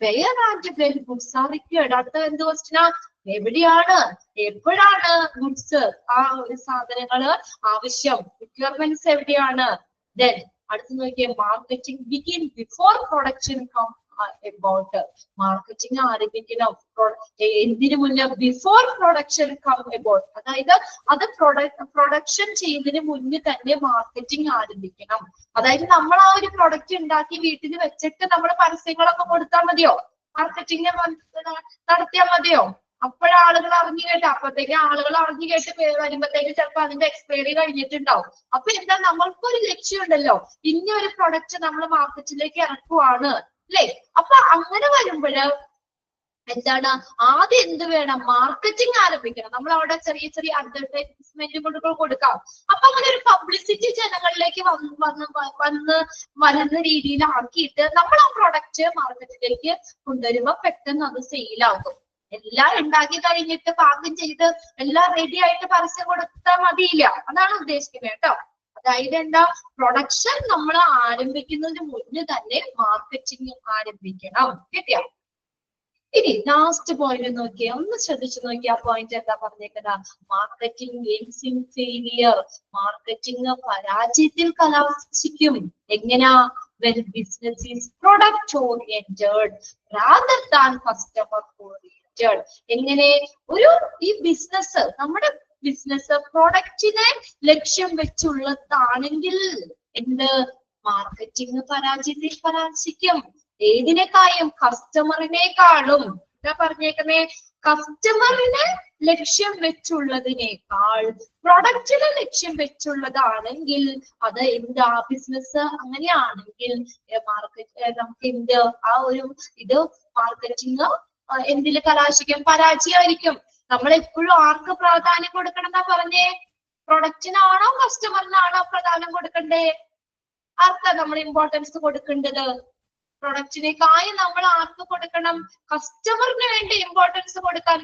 Where and when goods are required, അടുത്ത എന്ത് ക്വസ്റ്റ്യനാ, എവിടെയാണ് എപ്പോഴാണ് ഗുഡ്സ് ആ ഒരു സാധനങ്ങള് ആവശ്യം, റിക്വയർമെന്റ്സ് എവിടെയാണ്. ദെൻ അടുത്ത് നോക്കിയാൽ marketing begin before production come about, marketing ആരംഭിക്കണം എന്തിനു മുന്നേ, ബിഫോർ പ്രൊഡക്ഷൻ കം എബൌട്ട്, അതായത് അത് പ്രൊഡക്ഷൻ ചെയ്യുന്നതിന് മുന്നേ തന്നെ മാർക്കറ്റിംഗ് ആരംഭിക്കണം. അതായത് നമ്മൾ ആ ഒരു പ്രൊഡക്റ്റ് ഉണ്ടാക്കി വീട്ടിൽ വെച്ചിട്ട് നമ്മൾ പരസ്യങ്ങളൊക്കെ കൊടുത്താൽ മതിയോ, മാർക്കറ്റിംഗ് നടത്തിയാൽ മതിയോ? അപ്പോഴാളുകൾ അറിഞ്ഞു കേട്ട്, അപ്പത്തേക്ക് ആളുകൾ അറിഞ്ഞു കേട്ട് വരുമ്പോഴത്തേക്ക് ചിലപ്പോൾ അതിന്റെ എക്സ്പയറി കഴിഞ്ഞിട്ടുണ്ടാവും. അപ്പൊ എന്താ, നമ്മൾക്കൊരു ലക്ഷ്യം ഉണ്ടല്ലോ, ഇന്ന ഒരു പ്രൊഡക്റ്റ് നമ്മൾ മാർക്കറ്റിലേക്ക് ഇറക്കുവാണ് അല്ലെ. അപ്പൊ അങ്ങനെ വരുമ്പോഴ് എന്താണ്, ആദ്യം എന്ത് വേണം, മാർക്കറ്റിംഗ് ആരംഭിക്കണം. നമ്മൾ അവിടെ ചെറിയ ചെറിയ അഡ്വർടൈസ്മെന്റുകൾ കൊടുക്കാം. അപ്പൊ അങ്ങനെ ഒരു പബ്ലിസിറ്റി ജനങ്ങളിലേക്ക് വരുന്ന രീതിയിൽ ആക്കിയിട്ട് നമ്മൾ ആ പ്രൊഡക്റ്റ് മാർക്കറ്റിലേക്ക് കൊണ്ടുവരുമ്പോ പെട്ടെന്ന് അത് സെയിലാകും. എല്ലാം ഉണ്ടാക്കി കഴിഞ്ഞിട്ട് പാകം ചെയ്ത് എല്ലാം റെഡി ആയിട്ട് പരസ്യം കൊടുത്താൽ മതിയില്ല, അതാണ് ഉദ്ദേശിക്കുന്നത് കേട്ടോ. അതായത് എന്താ, പ്രൊഡക്ഷൻ നമ്മൾ ആരംഭിക്കുന്നതിന് മുന്നേ തന്നെ മാർക്കറ്റിംഗ് ആരംഭിക്കണം. കിട്ടിയോ? ഇനി ലാസ്റ്റ് പോയിന്റ് നോക്കിയാൽ ഒന്ന് ശ്രദ്ധിച്ചു നോക്കിയാ പോയിന്റ് എന്താ പറഞ്ഞേക്കുന്നത്, marketing ends in failure, marketing പരാജയത്തിൽ കലാശിക്കും. എങ്ങനെയാ, when business is product oriented rather than customer oriented. എങ്ങനെ ഈ ബിസിനസ്, നമ്മുടെ ബിസിനസ് പ്രൊഡക്റ്റിനെ ലക്ഷ്യം വെച്ചുള്ളതാണെങ്കിൽ എന്ത്, മാർക്കറ്റിംഗ് പരാജയത്തിൽ കലാശിക്കും. ഏതിനേക്കാളും, കസ്റ്റമറിനേക്കാളും. എന്താ പറഞ്ഞേക്കുന്നേ, കസ്റ്റമറിനെ ലക്ഷ്യം വെച്ചുള്ളതിനേക്കാൾ പ്രൊഡക്റ്റിനെ ലക്ഷ്യം വെച്ചുള്ളതാണെങ്കിൽ അത് എന്താ, ബിസിനസ് അങ്ങനെയാണെങ്കിൽ നമുക്ക് എന്ത് ആ ഒരു ഇത് മാർക്കറ്റിംഗ് എന്തില് കലാശിക്കും, പരാജയമായിരിക്കും. നമ്മൾ എപ്പോഴും ആർക്ക് പ്രാധാന്യം കൊടുക്കണം എന്നാ പറഞ്ഞേ, പ്രൊഡക്റ്റിനാണോ കസ്റ്റമറിനാണോ പ്രാധാന്യം കൊടുക്കണ്ടേ? ആർക്കാ നമ്മൾ ഇമ്പോർട്ടൻസ് കൊടുക്കേണ്ടത്? പ്രൊഡക്റ്റിനേക്കായി നമ്മൾ ആർക്ക് കൊടുക്കണം? കസ്റ്റമറിന് വേണ്ടി ഇമ്പോർട്ടൻസ് കൊടുക്കാൻ.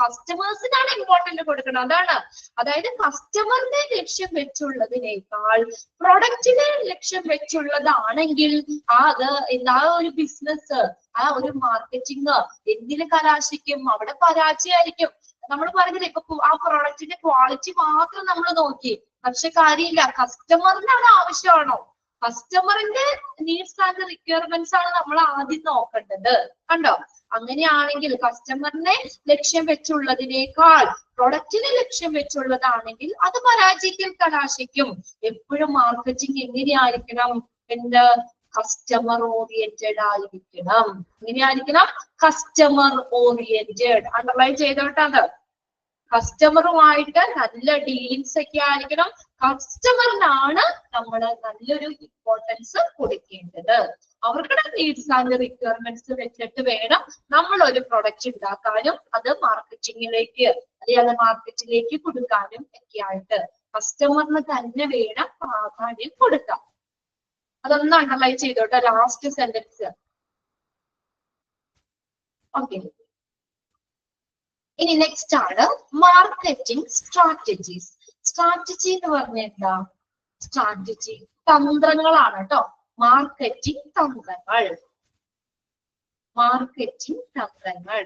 കസ്റ്റമേഴ്സിനാണ് ഇമ്പോർട്ടന്റ് കൊടുക്കണം. അതാണ്, അതായത് കസ്റ്റമറിനെ ലക്ഷ്യം വെച്ചുള്ളതിനേക്കാൾ പ്രൊഡക്റ്റിനെ ലക്ഷ്യം വെച്ചുള്ളതാണെങ്കിൽ അത് ആ ഒരു ബിസിനസ്, ആ ഒരു മാർക്കറ്റിംഗ് എന്തിന് കലാശിക്കും? അവിടെ പരാജയമായിരിക്കും. നമ്മൾ പറഞ്ഞില്ലേ, ഇപ്പൊ ആ പ്രൊഡക്റ്റിന്റെ ക്വാളിറ്റി മാത്രം നമ്മൾ നോക്കി, പക്ഷെ കാര്യമില്ല. കസ്റ്റമറിന് അത് ആവശ്യമാണോ? കസ്റ്റമറിന്റെ നീഡ്സ് ആൻഡ് റിക്വയർമെന്റ്സ് ആണ് നമ്മൾ ആദ്യം നോക്കേണ്ടത്. കണ്ടോ? അങ്ങനെയാണെങ്കിൽ കസ്റ്റമറിനെ ലക്ഷ്യം വെച്ചുള്ളതിനേക്കാൾ പ്രൊഡക്റ്റിനെ ലക്ഷ്യം വെച്ചുള്ളതാണെങ്കിൽ അത് പരാജയത്തിൽ കലാശിക്കും. എപ്പോഴും മാർക്കറ്റിംഗ് എങ്ങനെയായിരിക്കണം? കസ്റ്റമർ ഓറിയന്റഡ് ആയിരിക്കണം. എങ്ങനെയായിരിക്കണം? Customer oriented. അണ്ടർലൈൻ ചെയ്തോട്ടത്. കസ്റ്റമറുമായിട്ട് നല്ല ഡീലിങ്സ് ഒക്കെ ആയിരിക്കണം. കസ്റ്റമറിനാണ് നമ്മൾ നല്ലൊരു ഇമ്പോർട്ടൻസ് കൊടുക്കേണ്ടത്. അവരുടെ നീഡ്സ് ആൻഡ് റിക്വയർമെന്റ്സ് വെച്ചിട്ട് വേണം നമ്മൾ ഒരു പ്രൊഡക്റ്റ് ഉണ്ടാക്കാനും അത് മാർക്കറ്റിംഗിലേക്ക് അല്ലെങ്കിൽ മാർക്കറ്റിലേക്ക് കൊടുക്കാനും ഒക്കെ ആയിട്ട്. കസ്റ്റമറിന് തന്നെ വേണം പ്രാധാന്യം കൊടുക്കാം. അതൊന്ന് അണ്ടർലൈൻ ചെയ്തോട്ടെ, ലാസ്റ്റ് സെന്റൻസ്. ഓക്കെ, ഇനി നെക്സ്റ്റ് ആണ് മാർക്കറ്റിംഗ് സ്ട്രാറ്റജീസ്. സ്ട്രാറ്റജി എന്ന് പറഞ്ഞ എന്താ? സ്ട്രാറ്റജി തന്ത്രങ്ങളാണ് കേട്ടോ. മാർക്കറ്റിംഗ് തന്ത്രങ്ങൾ. മാർക്കറ്റിംഗ് തന്ത്രങ്ങൾ.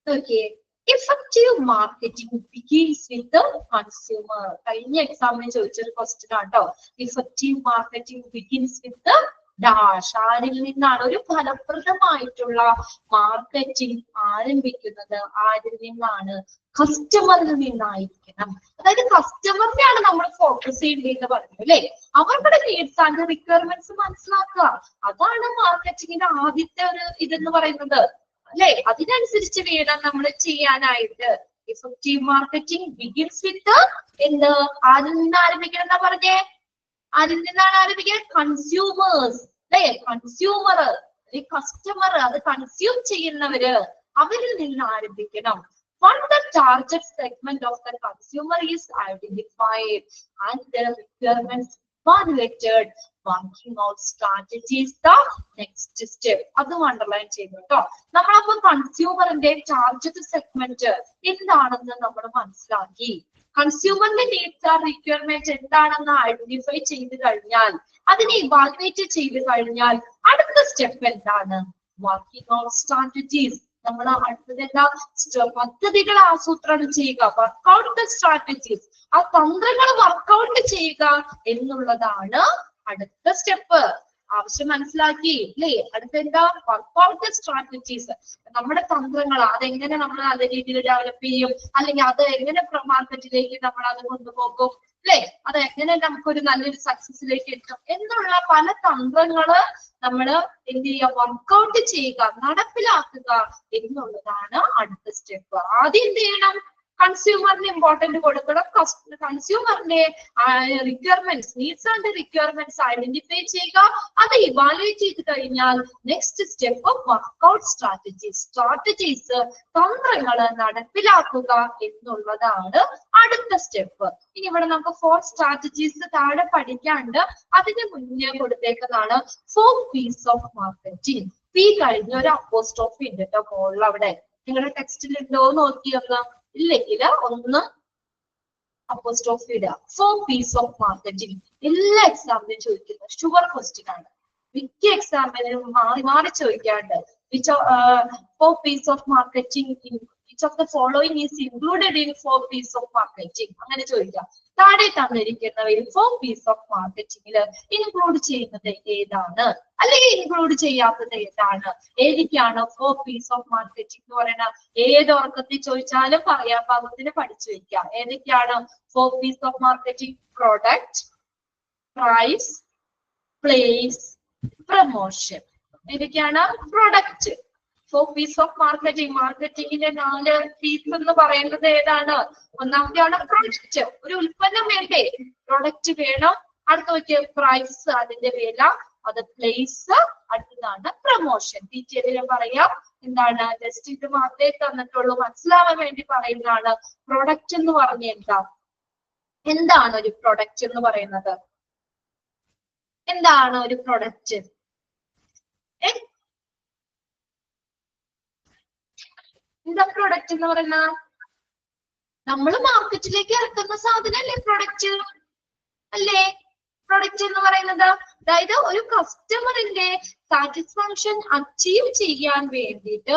Okay, effective marketing begins with the consumer. കഴിഞ്ഞ എക്സാമിന് ചോദിച്ചൊരു ക്വസ്റ്റ്യൻ ആട്ടോ. effective marketing begins with the dash. ആരിൽ നിന്നാണ്? ഒരു ഫലപ്രദമായിട്ടുള്ള മാർക്കറ്റിംഗ് ആരംഭിക്കുന്നത് ആരിൽ നിന്നാണ്? കസ്റ്റമറിൽ നിന്നായിരിക്കണം. അതായത് കസ്റ്റമറിനെയാണ് നമ്മൾ ഫോക്കസ് ചെയ്യേണ്ടതെന്ന് പറഞ്ഞു അല്ലെ. അവരുടെ നീഡ്സ് ആൻഡ് റിക്വയർമെന്റ്സ് മനസ്സിലാക്കുക. അതാണ് മാർക്കറ്റിംഗിന്റെ ആദ്യത്തെ ഒരു ഇതെന്ന് പറയുന്നത് അല്ലെ. അതിനനുസരിച്ച് വേണം നമ്മൾ ചെയ്യാനായിട്ട്. ഇഫക്റ്റീവ് മാർക്കറ്റിംഗ് ബിഗിൻസ് വിത്ത് ആരിൽ നിന്ന് ആരംഭിക്കണം എന്നാ പറഞ്ഞേ? ആരിൽ നിന്നാണ് ആരംഭിക്കുന്നത്? കൺസ്യൂമേഴ്സ് അല്ലെ. കൺസ്യൂമർ, കസ്റ്റമർ, അത് കൺസ്യൂം ചെയ്യുന്നവര്, അവരിൽ നിന്ന് ആരംഭിക്കണം. Once the target segment of the consumer is identified and their requirements evaluated, working out strategies the next step. അതും അണ്ടർലൈൻ ചെയ്തു കേട്ടോ. നമ്മളപ്പോ കൺസ്യൂമറിന്റെ ടാർഗറ്റ് സെഗ്മെന്റ് എന്താണെന്ന് നമ്മൾ മനസ്സിലാക്കി. കൺസ്യൂമറിന്റെ നീഡ്സ് ആർ റിക്വയർമെന്റ് എന്താണെന്ന് ഐഡന്റിഫൈ ചെയ്ത് കഴിഞ്ഞാൽ, അതിനെ ഇവാലുവേറ്റ് ചെയ്ത് കഴിഞ്ഞാൽ അടുത്ത സ്റ്റെപ്പ് എന്താണ്? Working out strategies. നമ്മൾ അടുത്തത് എന്താ? പദ്ധതികൾ ആസൂത്രണം ചെയ്യുക. Work out the strategies. ആ തന്ത്രങ്ങൾ വർക്ക്ഔട്ട് ചെയ്യുക എന്നുള്ളതാണ് അടുത്ത സ്റ്റെപ്പ്. ആവശ്യം മനസ്സിലാക്കി അല്ലേ? അടുത്ത എന്താ? Work out strategies. നമ്മുടെ തന്ത്രങ്ങൾ അതെങ്ങനെ നമ്മൾ നല്ല രീതിയിൽ ഡെവലപ്പ് ചെയ്യും, അല്ലെങ്കിൽ അത് എങ്ങനെ മാർക്കറ്റിലേക്ക് നമ്മൾ അത് കൊണ്ടുപോകും അല്ലെ, അത് എങ്ങനെ നമുക്കൊരു നല്ലൊരു സക്സസിലേക്ക് എത്തും എന്നുള്ള പല തന്ത്രങ്ങള് നമ്മൾ എന്ത് ചെയ്യുക? വർക്ക്ഔട്ട് ചെയ്യുക, നടപ്പിലാക്കുക എന്നുള്ളതാണ് അടുത്ത സ്റ്റെപ്പ്. ആദ്യം എന്ത് ചെയ്യണം? കൺസ്യൂമറിന് ഇമ്പോർട്ടന്റ് കൊടുക്കണം. കൺസ്യൂമറിന്റെ requirements, needs and requirements identify ചെയ്യുക. അത് ഇവാലുവേറ്റ് ചെയ്ത് കഴിഞ്ഞാൽ next step work out strategies. Strategies, തന്ത്രങ്ങള് നടപ്പിലാക്കുക എന്നുള്ളതാണ് അടുത്ത സ്റ്റെപ്പ്. ഇനി ഇവിടെ നമുക്ക് 4 സ്ട്രാറ്റജീസ് താഴെ പഠിക്കാണ്ട്. അതിന് മുന്നേ കൊടുത്തേക്കുന്നതാണ് 4 P's ഓഫ് മാർക്കറ്റിംഗ്. പി കഴിഞ്ഞ ഒരു അപ്പോസ്ട്രോഫി ഉണ്ട് കേട്ടോ മുകളിൽ. അവിടെ നിങ്ങളുടെ ടെക്സ്റ്റിൽ ഉണ്ടോ നോക്കിയൊക്കെ, ഇല്ലെങ്കിൽ ഒന്ന് അപ്പോസ്ട്രോഫി ഇടുക. 4 P's ഓഫ് മാർക്കറ്റിംഗ്. എല്ലാ എക്സാമിനും ചോദിക്കുന്ന ഷുവർ ക്വസ്റ്റ്യൻ ആണ്. മിക്ക എക്സാമിനും മാറി മാറി ചോദിക്കാണ്ട്. 4 P's of marketing, which of the following is included in 4 P's of marketing? അങ്ങനെ ചോദിക്കാം. താഴെ തന്നിരിക്കുന്നവയിൽ 4 P's of marketing ഇൻക്ലൂഡ് ചെയ്യുന്നത് ഏതാണ്, അല്ലെങ്കിൽ ഇൻക്ലൂഡ് ചെയ്യാത്തത് ഏതാണ്? ഏതൊക്കെയാണ് 4 P's of marketing എന്ന് പറയുന്നത്? ഏത് ഉറക്കത്തിൽ ചോദിച്ചാലും പറയാൻ പാകത്തിന് പഠിച്ചു വെക്കാം. ഏതൊക്കെയാണ് 4 P's of marketing? Product, price, place, promotion. ഏതൊക്കെയാണ്? പ്രൊഡക്റ്റ്. 4 P's of marketing. മാർക്കറ്റിംഗിന്റെ 4 P's എന്ന് പറയുന്നത് ഏതാണ്? ഒന്നാമത്തെയാണ് പ്രൊഡക്റ്റ്. ഒരു ഉൽപ്പന്നം വേണ്ടേ? പ്രൊഡക്റ്റ് വേണം. അടുത്ത നോക്കിയ പ്രൈസ്, അതിന്റെ വില. അത് പ്ലേസ്. അടുത്തതാണ് പ്രൊമോഷൻ. ഡീറ്റെയിലും പറയാം. എന്താണ്? ജസ്റ്റ് ഇത് മാത്രമേ തന്നിട്ടുള്ളൂ, മനസ്സിലാവാൻ വേണ്ടി പറയുന്നതാണ്. പ്രൊഡക്റ്റ് എന്ന് പറഞ്ഞ എന്താണ് ഒരു പ്രൊഡക്റ്റ് എന്ന് പറയുന്നത്? എന്താണ് ഒരു പ്രൊഡക്റ്റ്? എന്താ പ്രൊഡക്റ്റ് എന്ന് പറയുന്ന? നമ്മൾ മാർക്കറ്റിലേക്ക് ഇറക്കുന്ന സാധനല്ലേ പ്രൊഡക്റ്റ് അല്ലേ? പ്രൊഡക്റ്റ് എന്ന് പറയുന്നത് അതായത് ഒരു കസ്റ്റമറിന്റെ സാറ്റിസ്ഫാക്ഷൻ അച്ചീവ് ചെയ്യാൻ വേണ്ടിയിട്ട്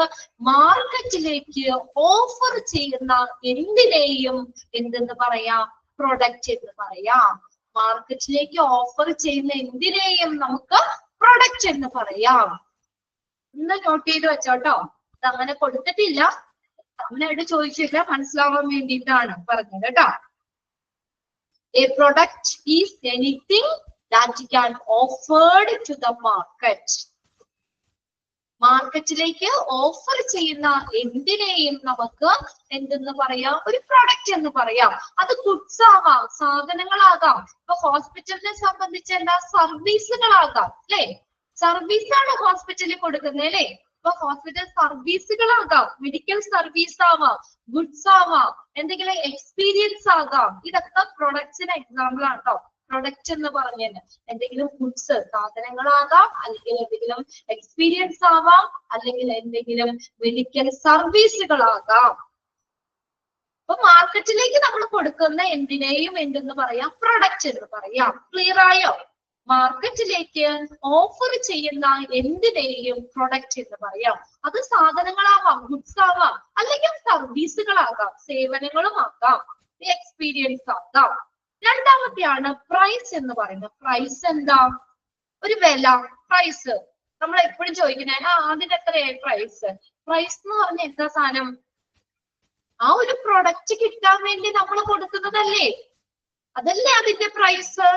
മാർക്കറ്റിലേക്ക് ഓഫർ ചെയ്യുന്ന എന്തിനേയും എന്തെന്ന് പറയാം? പ്രൊഡക്റ്റ് എന്ന് പറയാം. മാർക്കറ്റിലേക്ക് ഓഫർ ചെയ്യുന്ന എന്തിനേയും നമുക്ക് പ്രൊഡക്റ്റ് എന്ന് പറയാം. ഒന്ന് നോട്ട് ചെയ്ത് വെച്ചോട്ടോ. അതങ്ങനെ കൊടുത്തിട്ടില്ല, അങ്ങനെയായിട്ട് ചോദിച്ചില്ല, മനസ്സിലാവാൻ വേണ്ടിയിട്ടാണ് പറഞ്ഞത് കേട്ടോ. A product is anything that can offered to the market. മാർക്കറ്റിലേക്ക് ഓഫർ ചെയ്യുന്ന എന്തിനേയും നമുക്ക് എന്തെന്ന് പറയാം? ഒരു പ്രൊഡക്റ്റ് എന്ന് പറയാം. അത് ഗുഡ്സ് ആവാം, സാധനങ്ങളാകാം. ഇപ്പൊ ഹോസ്പിറ്റലിനെ സംബന്ധിച്ച് എന്താ? സർവീസുകളാകാം അല്ലെ? സർവീസാണ് ഹോസ്പിറ്റലിൽ കൊടുക്കുന്നത് അല്ലെ? ഇപ്പൊ ഹോസ്പിറ്റൽ സർവീസുകളാകാം, മെഡിക്കൽ സർവീസ് ആവാം, ഗുഡ്സ് ആവാം, എന്തെങ്കിലും എക്സ്പീരിയൻസ് ആകാം. ഇതൊക്കെ പ്രൊഡക്ട്സിന് എക്സാമ്പിൾ ആണ് കേട്ടോ. പ്രൊഡക്റ്റ് എന്ന് പറഞ്ഞാൽ എന്തെങ്കിലും ഗുഡ്സ്, സാധനങ്ങളാകാം, അല്ലെങ്കിൽ എന്തെങ്കിലും എക്സ്പീരിയൻസ് ആവാം, അല്ലെങ്കിൽ എന്തെങ്കിലും മെഡിക്കൽ സർവീസുകളാകാം. അപ്പൊ മാർക്കറ്റിലേക്ക് നമ്മൾ കൊടുക്കുന്ന എന്തിനേയും എന്തെന്ന് പറയാം? പ്രൊഡക്റ്റ് എന്ന് പറയാം. ക്ലിയർ ആയോ? മാർക്കറ്റിലേക്ക് ഓഫർ ചെയ്യുന്ന എന്തിനേയും പ്രൊഡക്റ്റ് എന്ന് പറയാം. അത് സാധനങ്ങളാവാം, ഗുഡ്സ് ആവാം, അല്ലെങ്കിൽ സർവീസുകളാകാം, സേവനങ്ങളും ആകാം, എക്സ്പീരിയൻസ് ആകാം. രണ്ടാമത്തെയാണ് പ്രൈസ് എന്ന് പറയുന്നത്. പ്രൈസ് എന്താ? ഒരു വില, പ്രൈസ്. നമ്മൾ എപ്പോഴും ചോദിക്കുന്നേ അതിന്റെ എത്രയായി പ്രൈസ്? പ്രൈസ് എന്ന് പറഞ്ഞ എന്താ സാധനം? ആ ഒരു പ്രൊഡക്റ്റ് കിട്ടാൻ വേണ്ടി നമ്മൾ കൊടുക്കുന്നതല്ലേ, അതല്ലേ അതിന്റെ പ്രൈസ്.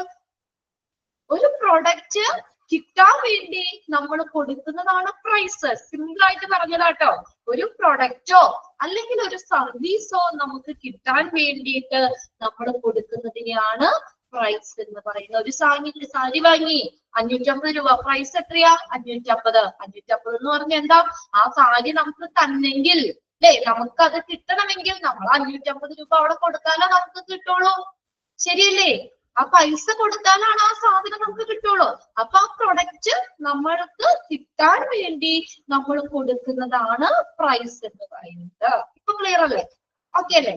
ഒരു പ്രൊഡക്റ്റ് കിട്ടാൻ വേണ്ടി നമ്മൾ കൊടുക്കുന്നതാണ് പ്രൈസ്. സിമ്പിൾ ആയിട്ട് പറഞ്ഞതാട്ടോ. ഒരു പ്രൊഡക്റ്റോ അല്ലെങ്കിൽ ഒരു സർവീസോ നമുക്ക് കിട്ടാൻ വേണ്ടിയിട്ട് നമ്മൾ കൊടുക്കുന്നതിനെയാണ് പ്രൈസ് എന്ന് പറയുന്നത്. ഒരു സാരി വാങ്ങി 550 രൂപ, പ്രൈസ് എത്രയാ? 550. 550 എന്ന് പറഞ്ഞ എന്താ? ആ സാരി നമുക്ക് തന്നെങ്കിൽ അല്ലെ, നമുക്ക് അത് കിട്ടണമെങ്കിൽ നമ്മൾ 550 രൂപ അവിടെ കൊടുത്താലേ നമുക്ക് കിട്ടുള്ളൂ. ശരിയല്ലേ? ആ പൈസ കൊടുത്താലാണ് ആ സാധനം നമുക്ക് കിട്ടുള്ളൂ. അപ്പൊ ആ പ്രൊഡക്റ്റ് നമ്മൾക്ക് കിട്ടാൻ വേണ്ടി നമ്മൾ കൊടുക്കുന്നതാണ് പ്രൈസ് എന്ന് പറയുന്നത്. ഇപ്പൊ ക്ലിയർ അല്ലേ? ഓക്കെ അല്ലേ?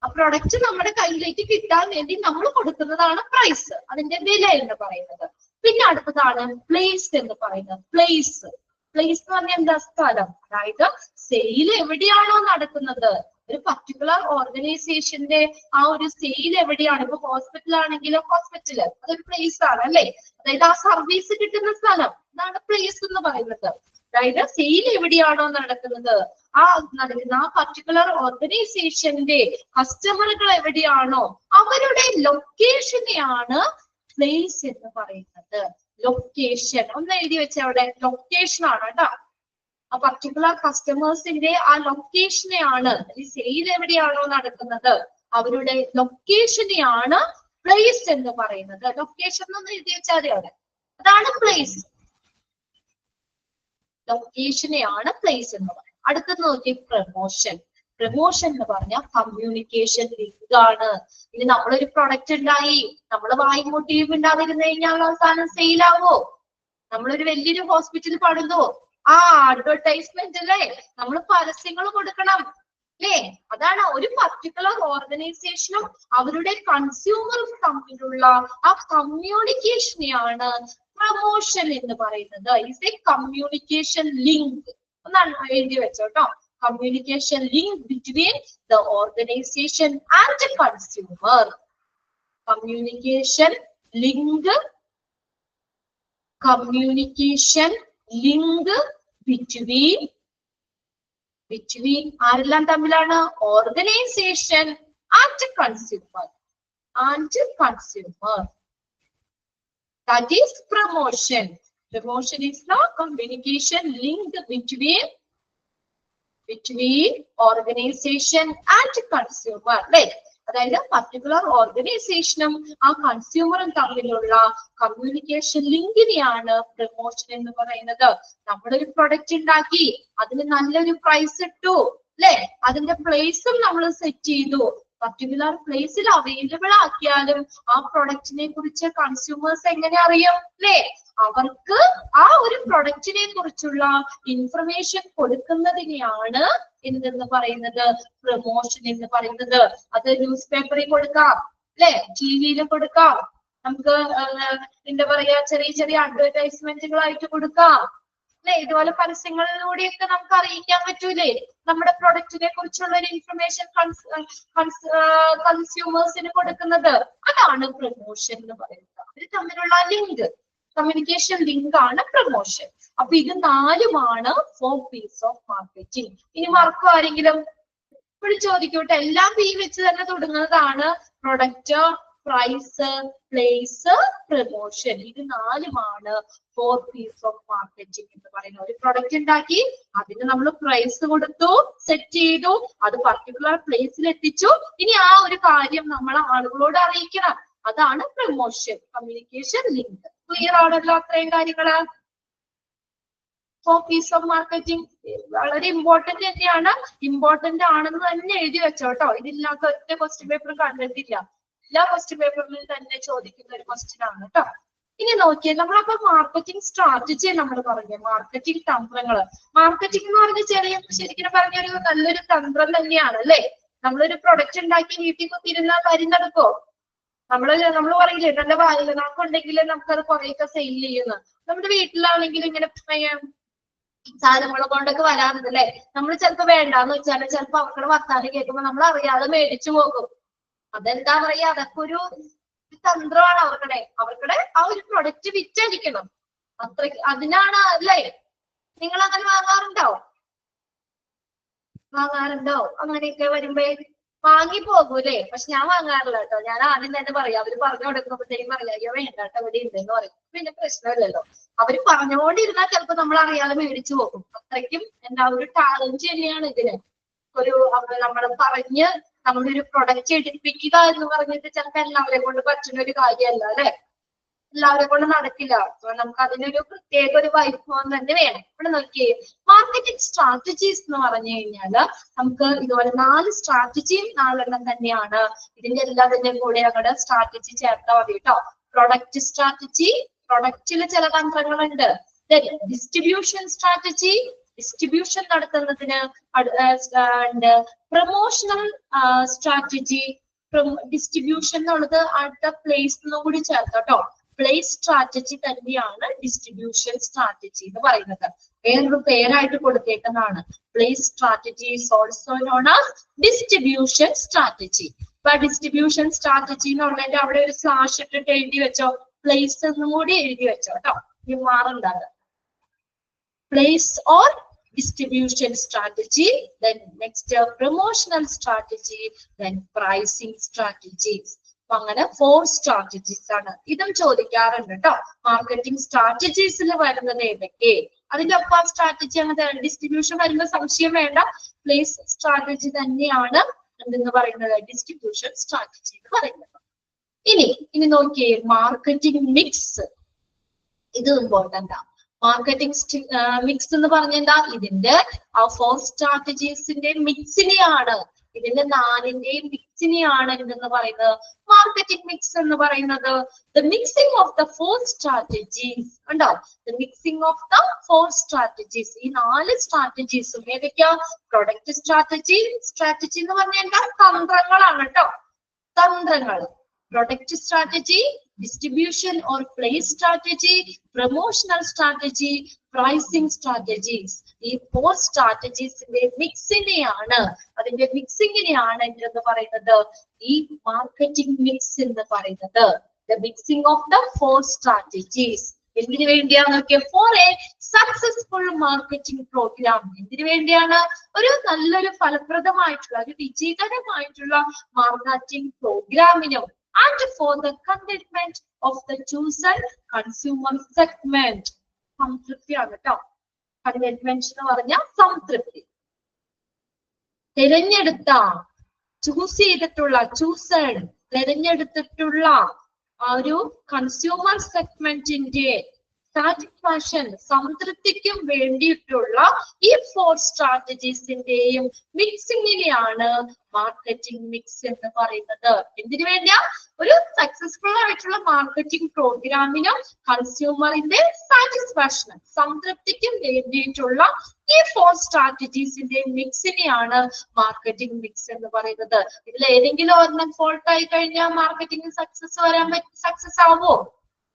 ആ പ്രൊഡക്റ്റ് നമ്മുടെ കയ്യിലേക്ക് കിട്ടാൻ വേണ്ടി നമ്മൾ കൊടുക്കുന്നതാണ് പ്രൈസ്, അതിന്റെ വില എന്ന് പറയുന്നത്. പിന്നെ അടുത്തതാണ് പ്ലേസ് എന്ന് പറയുന്നത്. പ്ലേസ് പ്ലേസ് എന്ന് പറഞ്ഞാൽ എന്താ? സ്ഥലം. അതായത് സെയിൽ എവിടെയാണോ നടക്കുന്നത്, ഒരു പർട്ടിക്കുലർ ഓർഗനൈസേഷന്റെ ആ ഒരു സെയിൽ എവിടെയാണ്? ഇപ്പൊ ഹോസ്പിറ്റൽ ആണെങ്കിലും ഹോസ്പിറ്റല് അതൊരു പ്ലേസ് ആണ് അല്ലെ? അതായത് ആ സർവീസ് കിട്ടുന്ന സ്ഥലം, അതാണ് പ്ലേസ് എന്ന് പറയുന്നത്. അതായത് സെയിൽ എവിടെയാണോ നടക്കുന്നത്, ആ നടക്കുന്ന ആ പർട്ടിക്കുലർ ഓർഗനൈസേഷന്റെ കസ്റ്റമറുകൾ എവിടെയാണോ അവരുടെ ലൊക്കേഷനെയാണ് പ്ലേസ് എന്ന് പറയുന്നത്. ലൊക്കേഷൻ ഒന്ന് എഴുതി വെച്ച അവിടെ ലൊക്കേഷൻ ആണ് കേട്ടോ. ആ പർട്ടിക്കുലർ കസ്റ്റമേഴ്സിന്റെ ആ ലൊക്കേഷനെയാണ്, ഈ സെയിൽ എവിടെയാണോ നടക്കുന്നത് അവരുടെ ലൊക്കേഷനെയാണ് പ്ലേസ് എന്ന് പറയുന്നത്. ലൊക്കേഷൻ എന്ന് എഴുതി വെച്ചാൽ അവിടെ, അതാണ് പ്ലേസ്. ലൊക്കേഷനെയാണ് പ്ലേസ് എന്ന് പറയുന്നത്. അടുത്തത് നോക്കി പ്രമോഷൻ. പ്രമോഷൻ എന്ന് പറഞ്ഞാൽ കമ്മ്യൂണിക്കേഷൻ ലിങ്ക് ആണ്. ഇനി നമ്മളൊരു പ്രൊഡക്റ്റ് ഉണ്ടായി, നമ്മൾ വാങ്ങിമുട്ടിയും ഉണ്ടാതിരുന്നു കഴിഞ്ഞാൽ അവസാനം സെയിൽ ആവോ? നമ്മളൊരു വലിയൊരു ഹോസ്പിറ്റൽ പണിതോ, ആ അഡ്വർടൈസ്മെന്റ് അല്ലേ, നമ്മൾ പരസ്യങ്ങൾ കൊടുക്കണം അല്ലേ? അതാണ് ഒരു പർട്ടിക്കുലർ ഓർഗനൈസേഷനും അവരുടെ കൺസ്യൂമറും തമ്മിലുള്ള ആ കമ്മ്യൂണിക്കേഷനെയാണ് പ്രമോഷൻ എന്ന് പറയുന്നത്. Is a communication link. ഒന്നാണ് എഴുതി വെച്ചോട്ടോ. Communication link between the organisation and consumer. Communication link, communication link between ആരെല്ലാം തമ്മിലാണ്? Organisation and consumer. That is promotion. Promotion is the communication link between organization and consumer. Right? അതായത് പർട്ടിക്കുലർ ഓർഗനൈസേഷനും ആ കൺസ്യൂമറും തമ്മിലുള്ള കമ്മ്യൂണിക്കേഷൻ ലിങ്കിനെയാണ് പ്രമോഷൻ എന്ന് പറയുന്നത്. നമ്മളൊരു പ്രൊഡക്റ്റ് ഉണ്ടാക്കി, അതിന് നല്ലൊരു പ്രൈസ് ഇട്ടു അല്ലെ, അതിന്റെ പ്ലേസും നമ്മൾ സെറ്റ് ചെയ്തു, പർട്ടിക്കുലർ പ്ലേസിൽ അവൈലബിൾ ആക്കിയാലും ആ പ്രൊഡക്റ്റിനെ കുറിച്ച് കൺസ്യൂമേഴ്സ് എങ്ങനെ അറിയും അല്ലേ? അവർക്ക് ആ ഒരു പ്രൊഡക്റ്റിനെ കുറിച്ചുള്ള ഇൻഫർമേഷൻ കൊടുക്കുന്നതിനെയാണ് എന്തെന്ന് പറയുന്നത്, പ്രൊമോഷൻ എന്ന് പറയുന്നത്. അത് ന്യൂസ് പേപ്പറിൽ കൊടുക്കാം അല്ലെ, ടിവിയിൽ കൊടുക്കാം, നമുക്ക് എന്താ പറയാ ചെറിയ ചെറിയ അഡ്വർടൈസ്മെന്റുകളായിട്ട് കൊടുക്കാം അല്ലെ. ഇതുപോലെ പരസ്യങ്ങളിലൂടെയൊക്കെ നമുക്ക് അറിയിക്കാൻ പറ്റൂലേ നമ്മുടെ പ്രൊഡക്റ്റിനെ കുറിച്ചുള്ള ഒരു ഇൻഫർമേഷൻ കൺസ്യൂമേഴ്സിന് കൊടുക്കുന്നത്. അതാണ് പ്രൊമോഷൻ എന്ന് പറയുന്നത്. അവർ തമ്മിലുള്ള ലിങ്ക്, കമ്മ്യൂണിക്കേഷൻ ലിങ്ക് ആണ് പ്രൊമോഷൻ. അപ്പൊ ഇത് 4ഉമാണ് 4 P's ഓഫ് മാർക്കറ്റിംഗ്. ഇനി മറക്കും ആരെങ്കിലും? ഇപ്പോഴും ചോദിക്കട്ടെ, എല്ലാം P വെച്ച് തന്നെ തുടങ്ങുന്നതാണ്. Product, price, place, promotion. ഇത് 4ഉമാണ് 4 P's ഓഫ് മാർക്കറ്റിംഗ് എന്ന് പറയുന്നത്. ഒരു പ്രൊഡക്റ്റ് ഉണ്ടാക്കി, അതിന് നമ്മൾ പ്രൈസ് കൊടുത്തു, സെറ്റ് ചെയ്തു, അത് പർട്ടിക്കുലർ പ്ലേസിൽ എത്തിച്ചു. ഇനി ആ ഒരു കാര്യം നമ്മൾ ആളുകളോട് അറിയിക്കണം. അതാണ് പ്രൊമോഷൻ, കമ്മ്യൂണിക്കേഷൻ ലിങ്ക്. ക്ലിയർ ആണല്ലോ അത്രയും കാര്യങ്ങള്? 4 P's ഓഫ് മാർക്കറ്റിംഗ് വളരെ ഇമ്പോർട്ടന്റ് തന്നെയാണ്. ഇമ്പോർട്ടന്റ് ആണെന്ന് തന്നെ എഴുതി വെച്ചോട്ടോ. ഇതില്ലാത്ത ഒറ്റ ക്വസ്റ്റ്യൻ പേപ്പറും കണ്ടിട്ടില്ല. എല്ലാ ക്വസ്റ്റ്യൻ പേപ്പറിലും തന്നെ ചോദിക്കുന്ന ഒരു ക്വസ്റ്റ്യൻ ആണ് കേട്ടോ. ഇനി നോക്കിയാൽ നമ്മളപ്പോ മാർക്കറ്റിംഗ് സ്ട്രാറ്റജി നമ്മൾ പറഞ്ഞു, മാർക്കറ്റിംഗ് തന്ത്രങ്ങള്. മാർക്കറ്റിംഗ് എന്ന് പറഞ്ഞ ശരിക്കും പറഞ്ഞൊരു നല്ലൊരു തന്ത്രം തന്നെയാണ് അല്ലെ. നമ്മളൊരു പ്രൊഡക്റ്റ് ഉണ്ടാക്കി വീട്ടിൽ കുത്തിയിരുന്നാൽ കാര്യം നടക്കോ? നമ്മൾ പറയില്ലേ നല്ല വായില്ല നമുക്കുണ്ടെങ്കിൽ നമുക്കത് കുറെയൊക്കെ സെയിൽ ചെയ്യുന്നു. നമ്മുടെ വീട്ടിലാണെങ്കിൽ ഇങ്ങനെ സാധനങ്ങളെ കൊണ്ടൊക്കെ വരാറുണ്ട് അല്ലെ. നമ്മൾ ചിലപ്പോ വേണ്ടാന്ന് വെച്ചാലും ചിലപ്പോ അവർക്കുടെ വർത്താനം കേൾക്കുമ്പോ നമ്മൾ അറിയാതെ മേടിച്ചു പോകും. അതെന്താ പറയാ, അതൊക്കെ ഒരു തന്ത്രമാണ്. അവർക്കുടെ ആ ഒരു പ്രൊഡക്റ്റ് വിറ്റഴിക്കണം, അതിനാണ് അല്ലേ. നിങ്ങൾ അങ്ങനെ വാങ്ങാറുണ്ടോ? അങ്ങനെയൊക്കെ വരുമ്പോ വാങ്ങി പോകൂലേ? പക്ഷെ ഞാൻ വാങ്ങാറില്ല കേട്ടോ. ഞാൻ ആദ്യം തന്നെ പറയാം, അവര് പറഞ്ഞു കൊടുക്കുമ്പോഴത്തേക്കും പറയാ അയ്യോ വേണ്ട കേട്ടോ ഇവിടെ ഉണ്ടെന്ന് പറയും. പിന്നെ പ്രശ്നമില്ലല്ലോ. അവര് പറഞ്ഞുകൊണ്ടിരുന്നാൽ ചിലപ്പോ നമ്മൾ അറിയാതെ മേടിച്ചു പോകും. അത്രയ്ക്കും എന്താ ഒരു ടാലന്റ് തന്നെയാണ് ഇതിന്. നമ്മൾ പറഞ്ഞ് നമ്മളൊരു പ്രൊഡക്റ്റ് എടുപ്പിക്കുക എന്ന് പറഞ്ഞിട്ട് ചിലപ്പോ എല്ലാവരെ കൊണ്ട് പറ്റുന്ന ഒരു കാര്യമല്ല അല്ലെ. എല്ലാവരെ കൊണ്ട് നടക്കില്ല. നമുക്ക് അതിനൊരു പ്രത്യേക ഒരു വൈഭവം തന്നെ വേണം. ഇവിടെ നോക്കിയേ, മാർക്കറ്റിംഗ് സ്ട്രാറ്റജീസ് എന്ന് പറഞ്ഞു കഴിഞ്ഞാല് നമുക്ക് ഇതുപോലെ 4 സ്ട്രാറ്റജിയും 4 തന്നെയാണ്. ഇതിന്റെ എല്ലാത്തിന്റെയും കൂടെ ഞങ്ങളുടെ സ്ട്രാറ്റജി ചേർത്താൽ മതി കേട്ടോ. പ്രൊഡക്റ്റ് സ്ട്രാറ്റജി, പ്രൊഡക്റ്റിൽ ചില തന്ത്രങ്ങളുണ്ട്. ഡിസ്ട്രിബ്യൂഷൻ സ്ട്രാറ്റജി, ഡിസ്ട്രിബ്യൂഷൻ നടത്തുന്നതിന് ഉണ്ട്. പ്രൊമോഷണൽ സ്ട്രാറ്റജി, ഡിസ്ട്രിബ്യൂഷൻ എന്നുള്ളത് അടുത്ത പ്ലേസ് കൂടി ചേർത്തോട്ടോ. പ്ലേസ് സ്ട്രാറ്റജി തന്നെയാണ് ഡിസ്ട്രിബ്യൂഷൻ സ്ട്രാറ്റജി എന്ന് പറയുന്നത്. വേറൊരു പേരായിട്ട് കൊടുത്തേക്കുന്നതാണ്. Place strategy is also known as distribution strategy. ഇപ്പൊ ഡിസ്ട്രിബ്യൂഷൻ സ്ട്രാറ്റജി എന്നുള്ളതിന്റെ അവിടെ ഒരു സ്ലാഷ് ഇട്ടിട്ട് എഴുതി വെച്ചോ, പ്ലേസ് എന്നും കൂടി എഴുതി വെച്ചോ കേട്ടോ. ഈ മാറുണ്ടാകും. Place or distribution strategy, then next promotional strategy, then pricing strategies. അങ്ങനെ 4 strategies ആണ്. ഇതും ചോദിക്കാറുണ്ട് കേട്ടോ. മാർക്കറ്റിംഗ് സ്ട്രാറ്റജീസിൽ വരുന്നത് ഏതൊക്കെ? അതിന്റെ ഒപ്പം സ്ട്രാറ്റജി അങ്ങനെ ഡിസ്ട്രിബ്യൂഷൻ വരുമ്പോൾ സംശയം വേണ്ട, പ്ലേസ് സ്ട്രാറ്റജി തന്നെയാണ് എന്തെന്ന് പറയുന്നത്, ഡിസ്ട്രിബ്യൂഷൻ സ്ട്രാറ്റജി എന്ന് പറയുന്നത്. ഇനി നോക്കിയേ, മാർക്കറ്റിംഗ് മിക്സ്. ഇത് ഇമ്പോർട്ടന്റ് ആണ്. മാർക്കറ്റിംഗ് മിക്സ് എന്ന് പറഞ്ഞാൽ ഇതിന്റെ ആ 4 സ്ട്രാറ്റജീസിന്റെ മിക്സിനെയാണ്, ഇതിന്റെ 4ന്റെയും മിക്സിനെയാണ് എന്തെന്ന് പറയുന്നത് മാർക്കറ്റിംഗ് മിക്സ് എന്ന് പറയുന്നത്. The mixing of the 4 strategies ഉണ്ടോ? The mixing of the 4 strategies. ഈ 4 സ്ട്രാറ്റജീസും ഏതൊക്കെയാ? Product strategy. സ്ട്രാറ്റജി എന്ന് പറഞ്ഞാൽ എന്താ? തന്ത്രങ്ങളാണ് കേട്ടോ. തന്ത്രങ്ങൾ. Product strategy, distribution or place strategy, promotional strategy, pricing strategies. ഈ 4 സ്ട്രാറ്റജീസിന്റെ മിക്സിനെയാണ്, അതിന്റെ മിക്സിങ്ങിനെയാണ് എന്ന് പറയുന്നത് ഈ മാർക്കറ്റിംഗ് മിക്സ് എന്ന് പറയുന്നത്. The mixing of the 4 strategies. എന്തിനു വേണ്ടിയാണ് നോക്കിയാൽ, for a successful marketing program. എന്തിനു വേണ്ടിയാണ്? ഒരു നല്ലൊരു ഫലപ്രദമായിട്ടുള്ള, ഒരു വിജയകരമായിട്ടുള്ള മാർക്കറ്റിംഗ് പ്രോഗ്രാമിനും and for the contentment of the chosen consumer segment. സംതൃപ്തിയാണ് കേട്ടോ. contentment എന്ന് പറഞ്ഞാൽ സംതൃപ്തി. തിരഞ്ഞെടുത്ത, ചൂസ് ചെയ്തിട്ടുള്ള, തിരഞ്ഞെടുത്തിട്ടുള്ള ആ ഒരു കൺസ്യൂമർ സെഗ്മെന്റിന്റെ സാറ്റിസ്ഫാക്ഷൻ സംതൃപ്തിക്കും വേണ്ടിയിട്ടുള്ള ഈ 4 സ്ട്രാറ്റജീസിന്റെയും മിക്സിങ്ങിനെയാണ് മാർക്കറ്റിംഗ് മിക്സ് എന്ന് പറയുന്നത്. എന്തിനു വേണ്ടിയാ? ഒരു സക്സസ്ഫുൾ ആയിട്ടുള്ള മാർക്കറ്റിംഗ് പ്രോഗ്രാമിനും കൺസ്യൂമറിന്റെ സാറ്റിസ്ഫാക്ഷനും സംതൃപ്തിക്കും വേണ്ടിയിട്ടുള്ള ഈ 4 സ്ട്രാറ്റജീസിന്റെ മിക്സിനെയാണ് മാർക്കറ്റിംഗ് മിക്സ് എന്ന് പറയുന്നത്. ഇതിൽ ഏതെങ്കിലും ഒരെണ്ണം ഫോൾട്ട് ആയി കഴിഞ്ഞാൽ മാർക്കറ്റിംഗ് സക്സസ് ആവോ?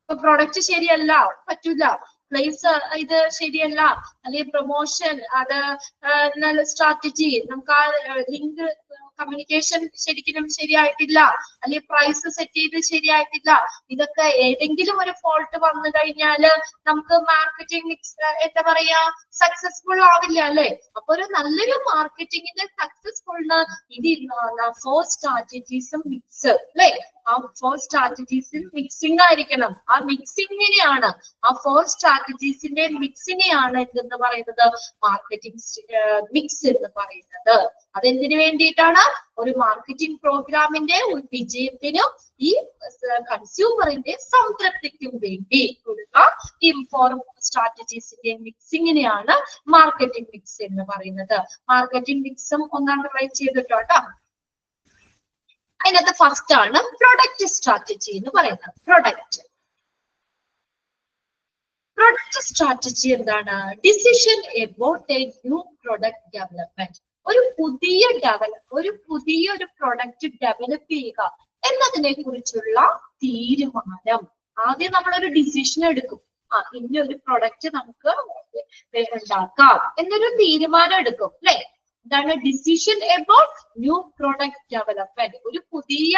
ഇപ്പൊ പ്രൊഡക്റ്റ് ശരിയല്ല, പറ്റൂല. പ്ലേസ് ഇത് ശരിയല്ല, അല്ലെങ്കിൽ പ്രൊമോഷൻ അത് നല്ല സ്ട്രാറ്റജി, നമുക്ക് ആ ലിങ്ക് കമ്മ്യൂണിക്കേഷൻ ശരിക്കും ശരിയായിട്ടില്ല, അല്ലെങ്കിൽ പ്രൈസ് സെറ്റ് ചെയ്ത് ശരിയായിട്ടില്ല. ഇതൊക്കെ ഏതെങ്കിലും ഒരു ഫോൾട്ട് വന്നു കഴിഞ്ഞാല് നമുക്ക് മാർക്കറ്റിംഗ് മിക്സ് എന്താ പറയാ സക്സസ്ഫുൾ ആവില്ല അല്ലെ. അപ്പൊ ഒരു നല്ലൊരു മാർക്കറ്റിംഗിന്റെ സക്സസ്ഫുൾന് ഇത് 4 സ്ട്രാറ്റജീസും മിക്സ് അല്ലെ. ആ 4 സ്ട്രാറ്റജീസിൽ മിക്സിംഗ് ആയിരിക്കണം. ആ മിക്സിങ്ങിനെയാണ്, ആ 4 സ്ട്രാറ്റജീസിന്റെ മിക്സിനെയാണ് എന്തെന്ന് പറയുന്നത് മാർക്കറ്റിംഗ് മിക്സ് എന്ന് പറയുന്നത്. അതെന്തിനു വേണ്ടിയിട്ടാണ്? ഒരു മാർക്കറ്റിംഗ് പ്രോഗ്രാമിന്റെ വിജയത്തിനും ഈ കൺസ്യൂമറിന്റെ സംതൃപ്തിക്കും വേണ്ടി ഉള്ള ഈ 4 സ്ട്രാറ്റജീസിന്റെ മിക്സിങ്ങിനെയാണ് മാർക്കറ്റിംഗ് മിക്സ് എന്ന് പറയുന്നത്. മാർക്കറ്റിംഗ് മിക്സും ഒന്നാമത് റൈറ്റ് ചെയ്തിട്ടോ. അതിനകത്ത് ഫസ്റ്റ് ആണ് പ്രൊഡക്റ്റ് സ്ട്രാറ്റജി എന്ന് പറയുന്നത്. പ്രൊഡക്റ്റ് സ്ട്രാറ്റജി എന്താണ്? Decision about A new product development. ഒരു പുതിയൊരു പ്രൊഡക്റ്റ് ഡെവലപ്പ് ചെയ്യുക എന്നതിനെ കുറിച്ചുള്ള തീരുമാനം. ആദ്യം നമ്മളൊരു ഡിസിഷൻ എടുക്കും. ഇന്നൊരു പ്രൊഡക്റ്റ് നമുക്ക് ഉണ്ടാക്കാം എന്നൊരു തീരുമാനം എടുക്കും അല്ലെ. എന്താണ് decision about new product development? ഒരു പുതിയ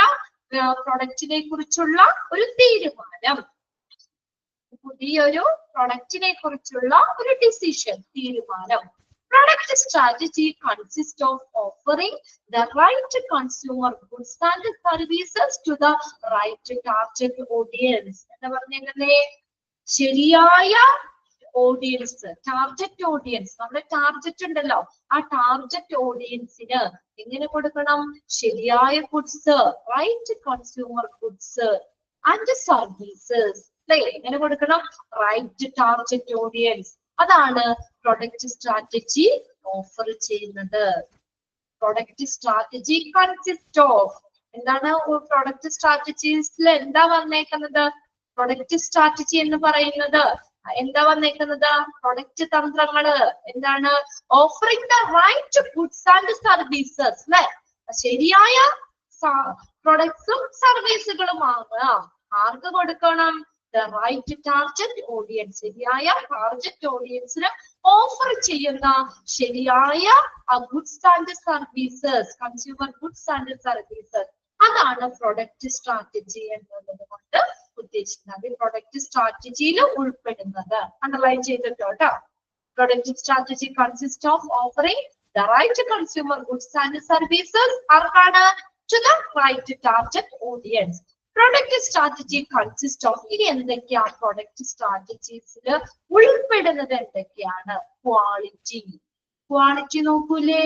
പ്രൊഡക്റ്റിനെ കുറിച്ചുള്ള ഒരു തീരുമാനം, പുതിയൊരു പ്രൊഡക്റ്റിനെ കുറിച്ചുള്ള ഒരു ഡിസിഷൻ, തീരുമാനം. Product strategy consists of offering the right consumer goods and services to the right target audience. എന്താ പറഞ്ഞേ? ശരിയായ ഓഡിയൻസ്, ടാർഗറ്റ് ഓഡിയൻസ്. നമ്മുടെ ടാർഗറ്റ് ഉണ്ടല്ലോ, ആ ടാർഗറ്റ് ഓഡിയൻസിന് എങ്ങനെ കൊടുക്കണം? ശരിയായ goods, right consumer goods and services അല്ലെ. എങ്ങനെ കൊടുക്കണം? Right target audience. അതാണ് പ്രൊഡക്റ്റ് സ്ട്രാറ്റജി ഓഫർ ചെയ്യുന്നത്. പ്രൊഡക്റ്റ് സ്ട്രാറ്റജി കൺസിസ്റ്റ് ഓഫ് എന്താണ്? പ്രൊഡക്റ്റ് സ്ട്രാറ്റജീസിൽ എന്താ വന്നേക്കുന്നത്? പ്രൊഡക്റ്റ് സ്ട്രാറ്റജി എന്ന് പറയുന്നത് എന്താ വന്നേക്കുന്നത്? പ്രൊഡക്റ്റ് തന്ത്രങ്ങള് എന്താണ്? Offering the right goods and services അല്ലെ. ശരിയായ പ്രൊഡക്ട്സും സർവീസുകളും വാങ്ങാം. ആർക്ക് കൊടുക്കണം? The right target audience. ശരിയായ ടാർഗറ്റ് ഓഡിയൻസിന് ഓഫർ ചെയ്യുന്ന ശരിയായ goods and services, consumer goods and services. അതാണ് പ്രൊഡക്റ്റ് സ്ട്രാറ്റജി എന്നത് കൊണ്ട് ഉദ്ദേശിക്കുന്നത്. പ്രൊഡക്റ്റ് സ്ട്രാറ്റജിയിൽ ഉൾപ്പെടുന്നത് അണ്ടർലൈൻ ചെയ്തിട്ടോ. Product strategy consist of offering the right consumer goods and services. ആർക്കാണ്? To the right target audience. Product strategy consist of, ഇനി എന്തൊക്കെയാ പ്രൊഡക്റ്റ് സ്ട്രാറ്റജീസിൽ ഉൾപ്പെടുന്നത്? എന്തൊക്കെയാണ്? ക്വാളിറ്റി. ക്വാളിറ്റി നോക്കൂലേ?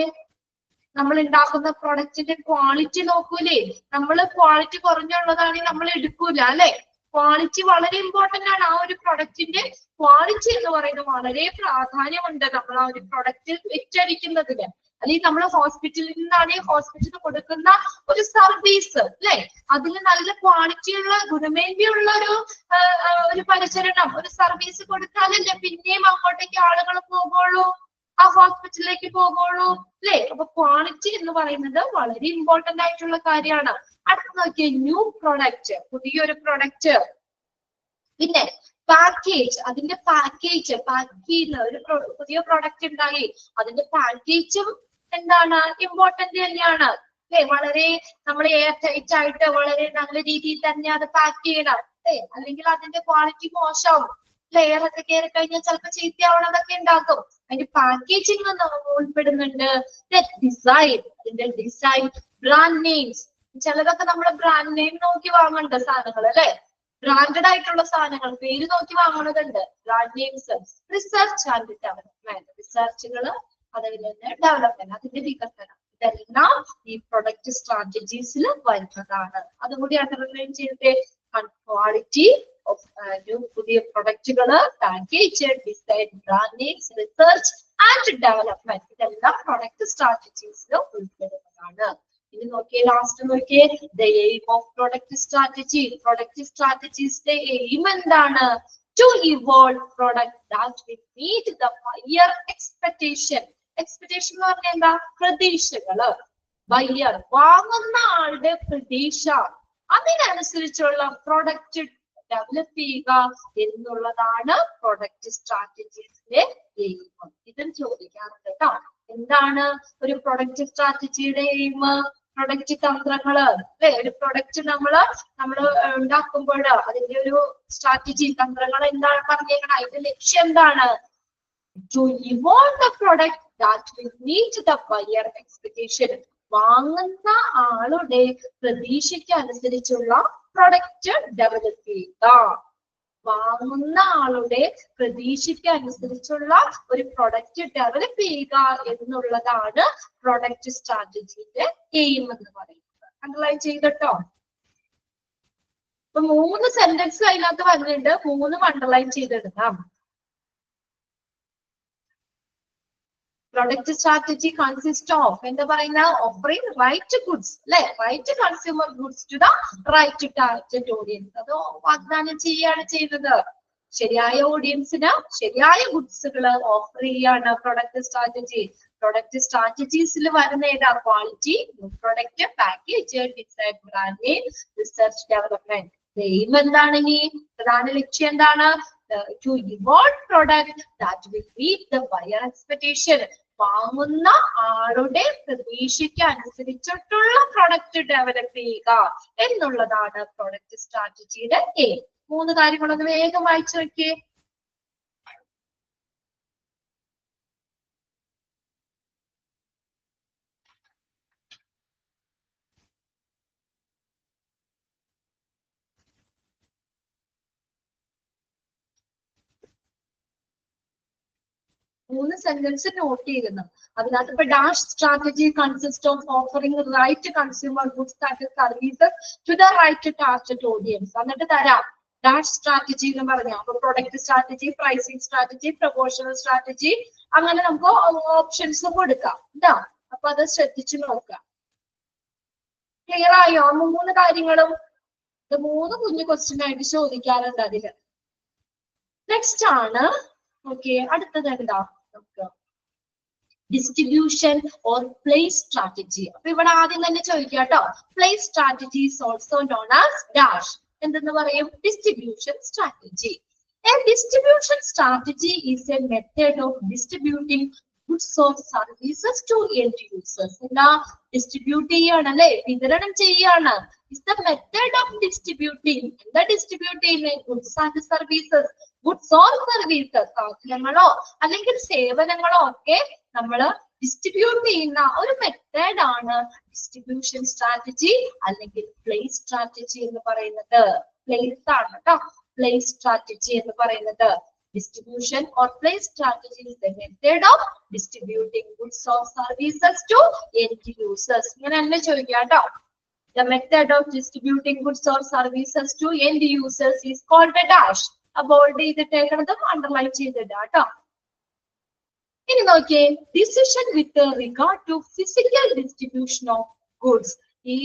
നമ്മൾ ഉണ്ടാക്കുന്ന പ്രൊഡക്റ്റിന്റെ ക്വാളിറ്റി നോക്കൂലേ? നമ്മൾ ക്വാളിറ്റി കുറഞ്ഞുള്ളതാണെങ്കിൽ നമ്മൾ എടുക്കൂല അല്ലെ. ക്വാളിറ്റി വളരെ ഇമ്പോർട്ടന്റ് ആണ്. ആ ഒരു പ്രൊഡക്റ്റിന്റെ ക്വാളിറ്റി എന്ന് പറയുന്നത് വളരെ പ്രാധാന്യമുണ്ട് നമ്മൾ ആ ഒരു പ്രൊഡക്റ്റ് വിറ്റഴിക്കുന്നതിന്. അല്ലെങ്കിൽ നമ്മൾ ഹോസ്പിറ്റലിൽ നിന്നാണെങ്കിൽ ഹോസ്പിറ്റലിൽ കൊടുക്കുന്ന ഒരു സർവീസ് അല്ലെ, അതിന് നല്ല ക്വാളിറ്റിയുള്ള ഗുണമേന്മയുള്ള ഒരു പരിചരണം, ഒരു സർവീസ് കൊടുത്താലല്ലേ പിന്നെയും അങ്ങോട്ടേക്ക് ആളുകൾ പോകുള്ളൂ, ആ ഹോസ്പിറ്റലിലേക്ക് പോകുള്ളൂ അല്ലെ. അപ്പൊ ക്വാളിറ്റി എന്ന് പറയുന്നത് വളരെ ഇമ്പോർട്ടന്റ് ആയിട്ടുള്ള കാര്യമാണ്. അടുത്ത് നോക്കിയ ന്യൂ പ്രൊഡക്റ്റ്, പുതിയൊരു പ്രൊഡക്റ്റ്. പിന്നെ പാക്കേജ്, അതിന്റെ പാക്കേജ്, പാക്ക് ചെയ്യുന്ന ഒരു പുതിയ പ്രൊഡക്റ്റ് ഉണ്ടായി അതിന്റെ പാക്കേജും എന്താണ്? ഇമ്പോർട്ടന്റ് തന്നെയാണ് അല്ലെ. വളരെ നമ്മൾ എയർ ടൈറ്റ് ആയിട്ട് വളരെ നല്ല രീതിയിൽ തന്നെ അത് പാക്ക് ചെയ്യണം അല്ലെ. അല്ലെങ്കിൽ അതിന്റെ ക്വാളിറ്റി മോശമാവും. ലെയർ ഒക്കെ കയറി കഴിഞ്ഞാൽ ചിലപ്പോൾ ചീത്തയാവണതൊക്കെ ഉണ്ടാക്കും. അതിന്റെ പാക്കേജിംഗ് ഉൾപ്പെടുന്നുണ്ട്. ഡിസൈൻ, അതിന്റെ ഡിസൈൻ, ബ്രാൻഡ് നെയിംസ്. ചിലതൊക്കെ നമ്മൾ ബ്രാൻഡ് നെയിം നോക്കി വാങ്ങേണ്ട സാധനങ്ങൾ അല്ലെ. ബ്രാൻഡഡ് ആയിട്ടുള്ള സാധനങ്ങൾ പേര് നോക്കി വാങ്ങുന്നതുണ്ട്. Brand names. Research and development, റിസർച്ചുകൾ, അതുപോലെ തന്നെ ഡെവലപ്മെന്റ്, അതിന്റെ വികസനം. ഇതെല്ലാം ഈ പ്രൊഡക്റ്റ് സ്ട്രാറ്റജീസിൽ വരുന്നതാണ്. അതുകൂടി അണ്ടർലൈൻ ചെയ്തിട്ട് ക്വാളിറ്റി ഓഫ് പുതിയ പ്രൊഡക്റ്റുകള്, package, design, branding, research and development, ഇതെല്ലാം പ്രൊഡക്റ്റ് സ്ട്രാറ്റജീസിൽ ഉൾപ്പെടുന്നതാണ്. ഇനി നോക്കിയേ, ലാസ്റ്റ് നോക്കിയേ, the aim of product strategy. Product സ്ട്രാറ്റജീസിന്റെ എയിം എന്താണ്? To evolve product that will meet the buyer expectation. Expectation എന്ന് പറഞ്ഞാൽ എന്താ? പ്രതീക്ഷകള്. ബയ്യർ, വാങ്ങുന്ന ആളുടെ പ്രതീക്ഷ, അതിനനുസരിച്ചുള്ള പ്രൊഡക്റ്റ് ഡെവലപ്പ് ചെയ്യുക എന്നുള്ളതാണ് പ്രൊഡക്റ്റ് സ്ട്രാറ്റജീസിന്റെ എയിം. ഇതും ചോദിക്കാറുണ്ട് കേട്ടോ. എന്താണ് ഒരു പ്രൊഡക്റ്റ് സ്ട്രാറ്റജിയുടെ എയിം? പ്രൊഡക്റ്റ് തന്ത്രങ്ങള് അല്ലെ, ഒരു പ്രൊഡക്റ്റ് നമ്മള് ഉണ്ടാക്കുമ്പോൾ അതിന്റെ ഒരു സ്ട്രാറ്റജി തന്ത്രങ്ങൾ എന്താണ് പറഞ്ഞേക്കണം? അതിന്റെ ലക്ഷ്യം എന്താണ്? To evolve the product that will meet the buyer expectation. വാങ്ങുന്ന ആളുടെ പ്രതീക്ഷയ്ക്ക് അനുസരിച്ചുള്ള പ്രൊഡക്റ്റ് ഡെവലപ്പ് ചെയ്യുക. വാങ്ങുന്ന ആളുടെ പ്രതീക്ഷയ്ക്ക് അനുസരിച്ചുള്ള ഒരു പ്രൊഡക്റ്റ് ഡെവലപ്പ് ചെയ്യുക എന്നുള്ളതാണ് പ്രൊഡക്റ്റ് സ്ട്രാറ്റജിയുടെ എയിം എന്ന് പറയുന്നത്. അണ്ടർലൈൻ ചെയ്തിട്ടോ? ഇപ്പൊ 3 സെന്റൻസ് അതിനകത്ത് വന്നിട്ടുണ്ട്, 3 അണ്ടർലൈൻ ചെയ്തെടുക്കാം. പ്രൊഡക്റ്റ് സ്ട്രാറ്റജി കൺസിസ്റ്റ് ഓഫ് എന്താ പറയുന്ന? ഓഫറിംഗ് റൈറ്റ് ഗുഡ്സ് അല്ലെ, right consumer goods to the right target audience. അത് വാഗ്ദാനം ചെയ്യാണ് ചെയ്യുന്നത്. ശരിയായ ഓഡിയൻസിന് ശരിയായ ഗുഡ്സുകൾ ഓഫർ ചെയ്യാണ് പ്രൊഡക്റ്റ് സ്ട്രാറ്റജി. പ്രൊഡക്റ്റ് സ്ട്രാറ്റജീസിൽ വരുന്ന ഏതാ? Quality, product, package, design, branding, research, development. Aim എന്താണ്? ഇനി പ്രധാന ലക്ഷ്യം എന്താണ്? To evolve product that will meet the buyer expectation. വാങ്ങുന്ന ആളുടെ പ്രതീക്ഷയ്ക്ക് അനുസരിച്ചിട്ടുള്ള പ്രൊഡക്റ്റ് ഡെവലപ്പ് ചെയ്യുക എന്നുള്ളതാണ് പ്രൊഡക്റ്റ് സ്ട്രാറ്റജിയുടെ എയിം. 3 കാര്യങ്ങളൊന്ന് വേഗം വായിച്ചു നോക്കിയേ. മൂന്ന് സെന്റൻസ് നോട്ട് ചെയ്യുന്നു. അതിനകത്ത് ഇപ്പൊ dash strategy consist of offering right consumer goods and services to the right target audience. എന്നിട്ട് തരാം ഡാഷ് സ്ട്രാറ്റജി എന്ന് പറഞ്ഞാൽ അപ്പൊ product strategy, pricing strategy, promotional strategy, അങ്ങനെ നമുക്ക് ഓപ്ഷൻസ് കൊടുക്കാം കേട്ടോ. അപ്പൊ അത് ശ്രദ്ധിച്ചു നോക്കാം. ക്ലിയർ ആയോ? 3 കാര്യങ്ങളും. ഇത് 3 കുഞ്ഞു ക്വസ്റ്റ്യൻ ആയിട്ട് ചോദിക്കാറുണ്ട് അതില്. നെക്സ്റ്റ് ആണ് ഓക്കെ, അടുത്തത് എന്താ? Distribution or place strategy. അപ്പൊ ഇവിടെ ആദ്യം തന്നെ ചോദിക്കുക കേട്ടോ. Place strategy is also known as dash. എന്തെന്ന് പറയും? Distribution strategy. A distribution strategy is a method of distributing goods or services to end users. എന്താ? ഡിസ്ട്രിബ്യൂട്ട് ചെയ്യാണ് അല്ലെ, വിതരണം ചെയ്യാണ്. It's the method of distributing. എന്താ ഡിസ്ട്രിബ്യൂട്ട് ചെയ്യുന്നത്? Goods and services. Goods or services, സാധനങ്ങളോ അല്ലെങ്കിൽ സേവനങ്ങളോ ഒക്കെ നമ്മൾ ഡിസ്ട്രിബ്യൂട്ട് ചെയ്യുന്ന ഒരു മെത്തേഡ് ആണ് ഡിസ്ട്രിബ്യൂഷൻ സ്ട്രാറ്റജി അല്ലെങ്കിൽ പ്ലേസ് സ്ട്രാറ്റജി എന്ന് പറയുന്നത്. പ്ലേസ് ആണ് കേട്ടോ പ്ലേസ് സ്ട്രാറ്റജി എന്ന് പറയുന്നത്. Distribution or place strategy is the method of distributing goods or services to end users. ഇങ്ങനെ തന്നെ ചോദിക്കാം കേട്ടോ. The method of distributing goods or services to end users is called a dash. Bold ചെയ്തിട്ടേക്കണതും അണ്ടർലൈൻ ചെയ്തിട്ടാ കേട്ടോ. ഇനി നോക്കിയേ, decision with regard to physical distribution of goods. ഈ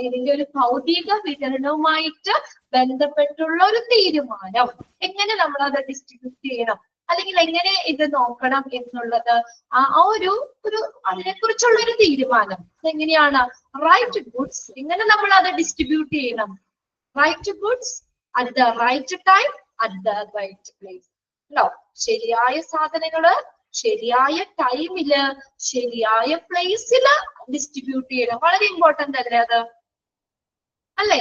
ഇതിന്റെ ഒരു ഭൗതിക വിതരണവുമായിട്ട് ബന്ധപ്പെട്ടുള്ള ഒരു തീരുമാനം. എങ്ങനെ നമ്മൾ അത് ഡിസ്ട്രിബ്യൂട്ട് ചെയ്യണം അല്ലെങ്കിൽ എങ്ങനെ ഇത് നോക്കണം എന്നുള്ളത് ആ ഒരു അതിനെ കുറിച്ചുള്ള ഒരു തീരുമാനം. എങ്ങനെയാണ്? റൈറ്റ് ഗുഡ്സ്, എങ്ങനെ നമ്മൾ അത് ഡിസ്ട്രിബ്യൂട്ട് ചെയ്യണം? Right goods at the right time at the right place. അല്ലോ, ശരിയായ സാധനങ്ങള് ശരിയായ ടൈമില് ശരിയായ പ്ലേസില് ഡിസ്ട്രിബ്യൂട്ട് ചെയ്യണം. വളരെ ഇമ്പോർട്ടന്റ് അല്ലേ അത്? അല്ലേ?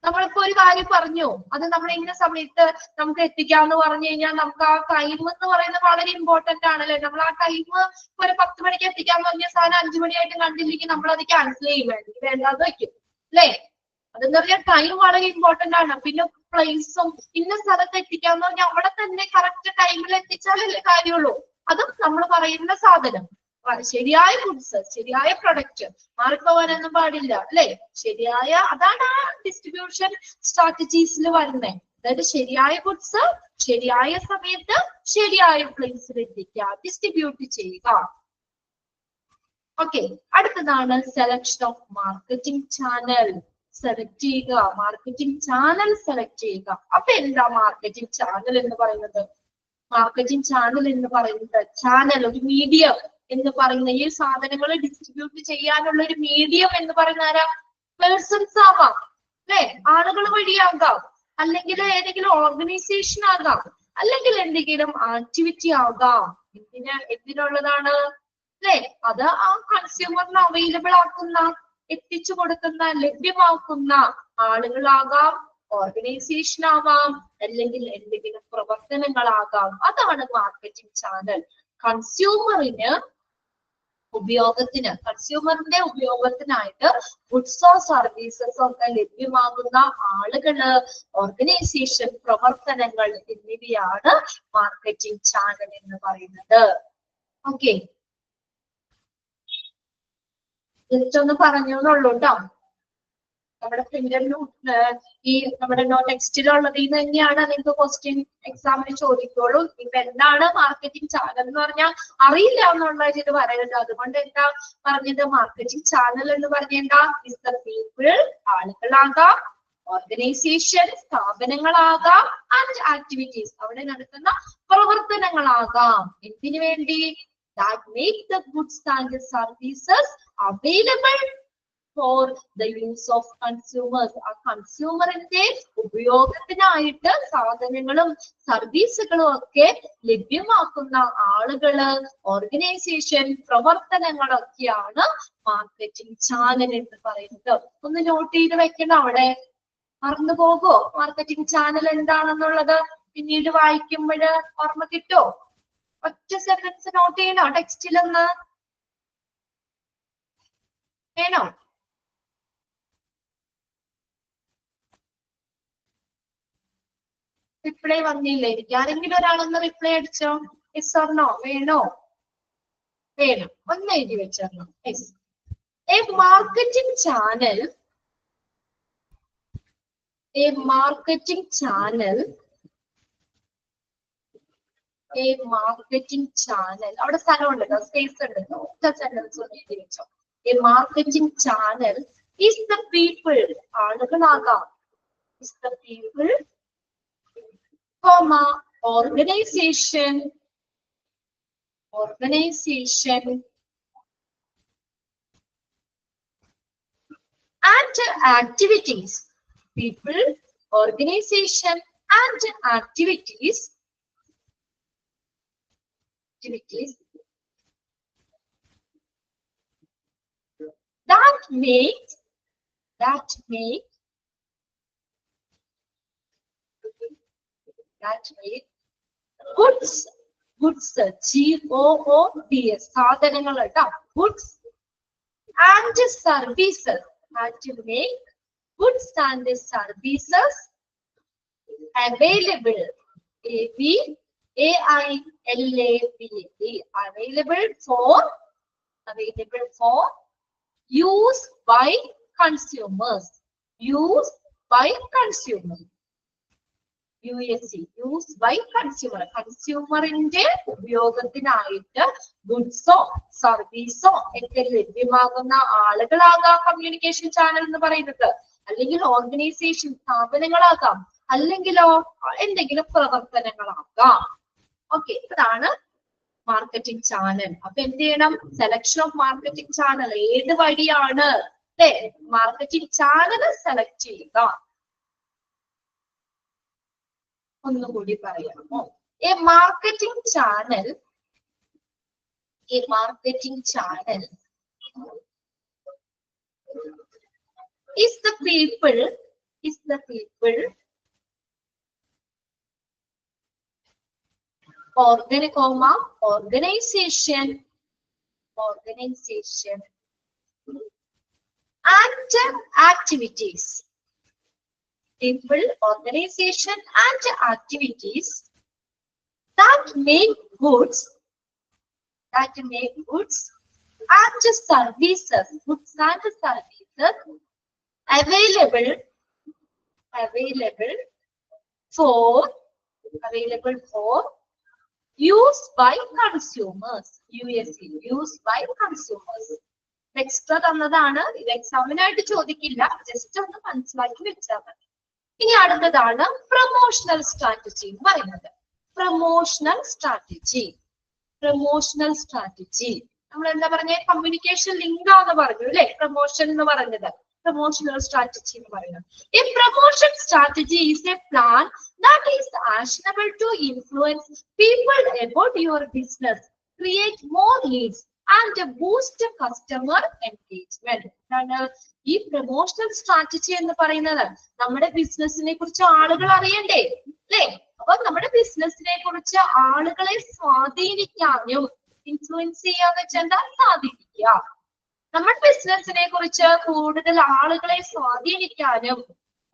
നമ്മളിപ്പോ ഒരു കാര്യം പറഞ്ഞു, അത് നമ്മൾ ഇന്ന സമയത്ത് നമുക്ക് എത്തിക്കാന്ന് പറഞ്ഞു കഴിഞ്ഞാൽ നമുക്ക് ആ ടൈം എന്ന് പറയുന്നത് വളരെ ഇമ്പോർട്ടന്റ് ആണല്ലേ. നമ്മൾ ആ ടൈം ഒരു 10 മണിക്ക് എത്തിക്കാന്ന് പറഞ്ഞ സാധനം 5 മണിയായിട്ട് കണ്ടില്ലെങ്കിൽ നമ്മൾ അത് ക്യാൻസൽ ചെയ്യും, വേണ്ടാന്ന് വെക്കും അല്ലേ. അതെന്ന് പറഞ്ഞാൽ ടൈം വളരെ ഇമ്പോർട്ടന്റ് ആണ്. പിന്നെ പ്ലേസും ഇന്ന സ്ഥലത്ത് എത്തിക്കാന്ന് പറഞ്ഞാൽ അവിടെ തന്നെ കറക്റ്റ് ടൈമിൽ എത്തിച്ചാലല്ലേ കാര്യമുള്ളൂ. അതും നമ്മൾ പറയുന്ന സാധനം. ശരിയായ ഗുഡ്സ്, ശരിയായ പ്രൊഡക്റ്റ്, മാറിപ്പോവാനൊന്നും പാടില്ല അല്ലെ. ശരിയായ, അതാണ് ആ ഡിസ്ട്രിബ്യൂഷൻ സ്ട്രാറ്റജീസിൽ വരുന്നത്. അതായത് ശരിയായ ഗുഡ്സ് ശരിയായ സമയത്ത് ശരിയായ പ്ലേസിൽ എത്തിക്കുക, ഡിസ്ട്രിബ്യൂട്ട് ചെയ്യുക. ഓക്കെ, അടുത്തതാണ് selection of marketing channel. Select ചെയ്യുക, മാർക്കറ്റിംഗ് ചാനൽ സെലക്ട് ചെയ്യുക. അപ്പൊ എന്താ മാർക്കറ്റിംഗ് ചാനൽ എന്ന് പറയുന്നത്? മാർക്കറ്റിംഗ് ചാനൽ എന്ന് പറയുന്നത്, ചാനൽ ഒരു മീഡിയം എന്ന് പറയുന്ന, ഈ സാധനങ്ങൾ ഡിസ്ട്രിബ്യൂട്ട് ചെയ്യാനുള്ള ഒരു മീഡിയം എന്ന് പറയുന്ന ആരാ? പേഴ്സൺസ് ആവാം അല്ലെ, ആളുകൾ വഴിയാകാം, അല്ലെങ്കിൽ ഏതെങ്കിലും ഓർഗനൈസേഷൻ ആകാം, അല്ലെങ്കിൽ എന്തെങ്കിലും ആക്ടിവിറ്റി ആകാം. എന്തിനുള്ളതാണ് അല്ലെ? അത് ആ കൺസ്യൂമറിന് അവൈലബിൾ ആക്കുന്ന, എത്തിച്ചു കൊടുക്കുന്ന, ലഭ്യമാക്കുന്ന ആളുകളാകാം, ഓർഗനൈസേഷൻ ആവാം, അല്ലെങ്കിൽ എന്തെങ്കിലും പ്രവർത്തനങ്ങളാകാം. അതാണ് മാർക്കറ്റിംഗ് ചാനൽ. കൺസ്യൂമറിന്റെ ഉപയോഗത്തിനായിട്ട് ഗുഡ്സോ സർവീസസോ ഒക്കെ ലഭ്യമാകുന്ന ആളുകള്, ഓർഗനൈസേഷൻ, പ്രവർത്തനങ്ങൾ എന്നിവയാണ് മാർക്കറ്റിംഗ് ചാനൽ എന്ന് പറയുന്നത്. ഓക്കെ, ജസ്റ്റ് ഒന്ന് പറഞ്ഞു എന്നുള്ളൂ കേട്ടോ. നമ്മുടെ പ്രിന്ററിലും ഈ നമ്മുടെ ടെക്സ്റ്റിലുള്ളത് ഇത് തന്നെയാണ് നിങ്ങൾക്ക് ക്വസ്റ്റ്യൻ എക്സാമിന് ചോദിക്കുള്ളൂ. ഇപ്പൊ എന്താണ് മാർക്കറ്റിംഗ് ചാനൽ എന്ന് പറഞ്ഞാൽ അറിയില്ല എന്നുള്ള ഇത് പറയരുത്. അതുകൊണ്ട് എന്താ പറഞ്ഞത്? മാർക്കറ്റിംഗ് ചാനൽ എന്ന് പറഞ്ഞാൽ ഇസ് ദ പീപ്പിൾ, ആളുകളാകാം, ഓർഗനൈസേഷൻ, സ്ഥാപനങ്ങളാകാം, ആൻഡ് ആക്ടിവിറ്റീസ്, അവിടെ നടക്കുന്ന പ്രവർത്തനങ്ങളാകാം. എന്തിനു വേണ്ടി? that make the goods and the services available for the use of consumers. ആ കൺസ്യൂമറിന്റെ ഉപയോഗത്തിനായിട്ട് സാധനങ്ങളും സർവീസുകളും ഒക്കെ ലഭ്യമാക്കുന്ന ആളുകള്, ഓർഗനൈസേഷൻ, പ്രവർത്തനങ്ങളൊക്കെയാണ് മാർക്കറ്റിംഗ് ചാനൽ എന്ന് പറയുന്നത്. ഒന്ന് നോട്ട് ചെയ്ത് വെക്കണം, അവിടെ മറന്നു പോകോ മാർക്കറ്റിംഗ് ചാനൽ എന്താണെന്നുള്ളത്? പിന്നീട് വായിക്കുമ്പോൾ ഓർമ്മ കിട്ടോ? ഒറ്റ സെന്റൻസ് നോട്ട് ചെയ്യണോ ടെക്സ്റ്റിലൊന്ന്? വേണോ? റിപ്ലൈ വന്നില്ല എനിക്ക്. ആരെങ്കിലും ഒരാളൊന്ന് റിപ്ലൈ അടിച്ചോ? Yes or no? വേണോ? വേണം. ഒന്ന് എഴുതി വെച്ചോ. Yes. A marketing channel, a marketing channel, അവിടെ സ്ഥലമുണ്ട് കേട്ടോ, സ്പേസ് ഉണ്ട് കേട്ടോ, ഒറ്റ സെന്റൻസ് ഒന്ന് എഴുതി വെച്ചോ. A marketing channel is the people, ആളുകളാകാം, is the people, comma, organization and activities. People, organization and activities that make goods, goods, സാധനങ്ങൾ കേട്ടോ, goods and services, that make goods and services available, available for use by consumers, used by consumer, കൺസ്യൂമറിന്റെ ഉപയോഗത്തിനായിട്ട് ഗുഡ്സോ സർവീസോ ഒക്കെ ലഭ്യമാകുന്ന ആളുകളാകാം കമ്മ്യൂണിക്കേഷൻ ചാനൽ എന്ന് പറയുന്നത്, അല്ലെങ്കിൽ ഓർഗനൈസേഷൻ, സ്ഥാപനങ്ങളാകാം, അല്ലെങ്കിലോ എന്തെങ്കിലും പ്രവർത്തനങ്ങളാകാം. ഓക്കെ, ഇതാണ് മാർക്കറ്റിംഗ് ചാനൽ. അപ്പൊ എന്ത് ചെയ്യണം? സെലക്ഷൻ ഓഫ് മാർക്കറ്റിംഗ് ചാനൽ, ഏത് വഴിയാണ് അല്ലെ മാർക്കറ്റിംഗ് ചാനൽ സെലക്ട് ചെയ്യുക. ഒന്നുകൂടി പറയാമോ? A marketing channel is the people, organization and activities. People, organization and activities that make goods that make goods and services, goods and services available for use by consumers. Used by consumers. Extra തന്നതാണ്, ഇത് എക്സാമിനായിട്ട് ചോദിക്കില്ല, ജസ്റ്റ് ഒന്ന് മനസ്സിലാക്കി വെച്ചാൽ മതി. ഇനി അടുത്തതാണ് പ്രൊമോഷണൽ സ്ട്രാറ്റജി എന്ന് പറയുന്നത്. പ്രൊമോഷണൽ സ്ട്രാറ്റജി നമ്മൾ എന്താ പറഞ്ഞ കമ്മ്യൂണിക്കേഷൻ ലിങ്ക് ആണെന്ന് പറഞ്ഞു അല്ലെ, പ്രൊമോഷൻ എന്ന് പറഞ്ഞത്. പ്രൊമോഷണൽ സ്ട്രാറ്റജി എന്ന് പറയുന്നത്, a promotion strategy is a plan that is actionable to influence people about your business, create more leads and boost customer engagement. ഈ പ്രൊമോഷണൽ സ്ട്രാറ്റജി എന്ന് പറയുന്നത് നമ്മുടെ ബിസിനസിനെ കുറിച്ച് ആളുകൾ അറിയണ്ടേ അല്ലെ? അപ്പൊ നമ്മുടെ ബിസിനസിനെ കുറിച്ച് ആളുകളെ സ്വാധീനിക്കാനും, ഇൻഫ്ലുവൻസ് ചെയ്യാന്ന് വെച്ചാൽ എന്താ, സ്വാധീനിക്കുക. നമ്മുടെ ബിസിനസിനെ കുറിച്ച് കൂടുതൽ ആളുകളെ സ്വാധീനിക്കാനും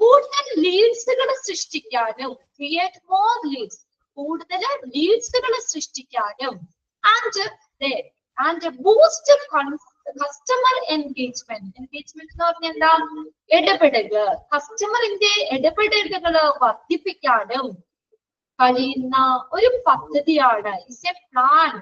കൂടുതൽ ലീഡ്സുകൾ സൃഷ്ടിക്കാനും, ക്രിയേറ്റ് മോർ ലീഡ്സ്, കൂടുതൽ ലീഡ്സുകൾ സൃഷ്ടിക്കാനും and boost customer engagement. Engagement എന്ന് പറഞ്ഞാൽ എന്താ, ഇടപെടല്, കസ്റ്റമറിന്റെ ഇടപെടലുകള് വർദ്ധിപ്പിക്കാനും കഴിയുന്ന ഒരു പദ്ധതിയാണ്, ഇസ് എ പ്ലാൻ,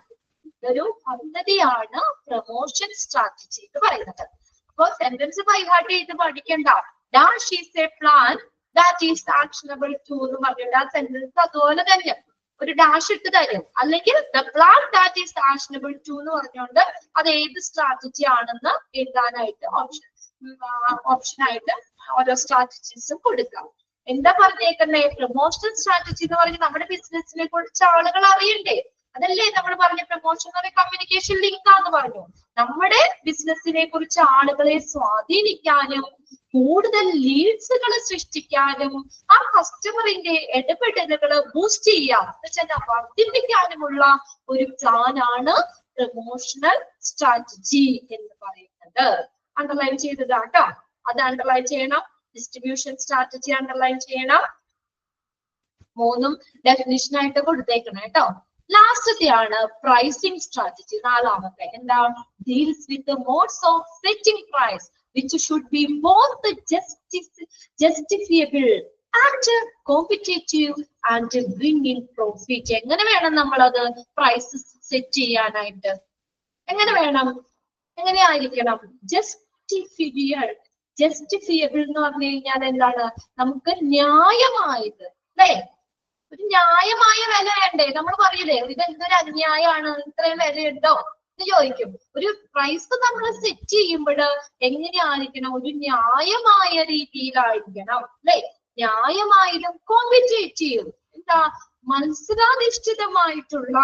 ഒരു പദ്ധതിയാണ് പ്രൊമോഷൻ സ്ട്രാറ്റജി എന്ന് പറയുന്നത്. അപ്പൊ സെന്റൻസ് ബൈഹാർട്ട് ചെയ്ത് പഠിക്കണ്ട. Dash is a plan that is actionable to എന്ന് പറഞ്ഞിട്ട് ആ സെന്റൻസ് അതുപോലെ തന്നെ ഒരു ഡാഷ് ഇട്ട് തരും. അല്ലെങ്കിൽ the plan that is actionable to എന്ന് പറഞ്ഞുകൊണ്ട് അത് ഏത് സ്ട്രാറ്റജി ആണെന്ന് എഴുതാനായിട്ട് ഓപ്ഷനായിട്ട് ഓരോ സ്ട്രാറ്റജീസും കൊടുക്കാം. എന്താ പറഞ്ഞേക്കുന്നേ, പ്രൊമോഷണൽ സ്ട്രാറ്റജി എന്ന് പറഞ്ഞാൽ നമ്മുടെ ബിസിനസിനെ കുറിച്ച് ആളുകൾ അറിയണ്ടേ, അതല്ലേ നമ്മൾ പറഞ്ഞ പ്രൊമോഷൻ എന്ന് പറയുന്ന കമ്മ്യൂണിക്കേഷൻ ലിങ്ക് ആണെന്ന് പറഞ്ഞു. നമ്മുടെ ബിസിനസിനെ കുറിച്ച് ആളുകളെ സ്വാധീനിക്കാനും കൂടുതൽ ലീഡ്സുകൾ സൃഷ്ടിക്കാനും ആ കസ്റ്റമറിന്റെ ഇടപെടലുകള് ബൂസ്റ്റ് ചെയ്യാം വർദ്ധിപ്പിക്കാനുമുള്ള ഒരു പ്ലാനാണ് പ്രൊമോഷണൽ സ്ട്രാറ്റജി എന്ന് പറയുന്നത്. അണ്ടർലൈൻ ചെയ്തതാട്ടോ, അത് അണ്ടർലൈൻ ചെയ്യണം. ഡിസ്ട്രിബ്യൂഷൻ സ്ട്രാറ്റജി അണ്ടർലൈൻ ചെയ്യണം. മൂന്നും ഡെഫിനിഷൻ ആയിട്ട് കൊടുത്തേക്കണം കേട്ടോ. ലാസ്റ്റത്തെയാണ് പ്രൈസിംഗ് സ്ട്രാറ്റജി. നാലാമത്തെ എന്താ, deals with modes of setting price which should be both justifiable and competitive and bring in profit. എങ്ങനെ വേണം നമ്മളത് പ്രൈസ് സെറ്റ് ചെയ്യാനായിട്ട്? എങ്ങനെ വേണം, എങ്ങനെയായിരിക്കണം? ജസ്റ്റിഫിയബിൾ എന്ന് പറഞ്ഞു കഴിഞ്ഞാൽ എന്താണ്, നമുക്ക് ന്യായമായത് അല്ലേ, ഒരു ന്യായമായ വില വേണ്ടേ? നമ്മൾ പറയില്ലേ ഇത് എന്തൊരു അന്യായമാണ്, ഇത്രയും വിലയുണ്ടോ എന്ന് ചോദിക്കും. ഒരു പ്രൈസ് നമ്മൾ സെറ്റ് ചെയ്യുമ്പോൾ എങ്ങനെയായിരിക്കണം, ഒരു ന്യായമായ രീതിയിലായിരിക്കണം അല്ലെ? ന്യായമായതും കോമ്പറ്റേറ്റീവ്, എന്താ, മത്സരാധിഷ്ഠിതമായിട്ടുള്ള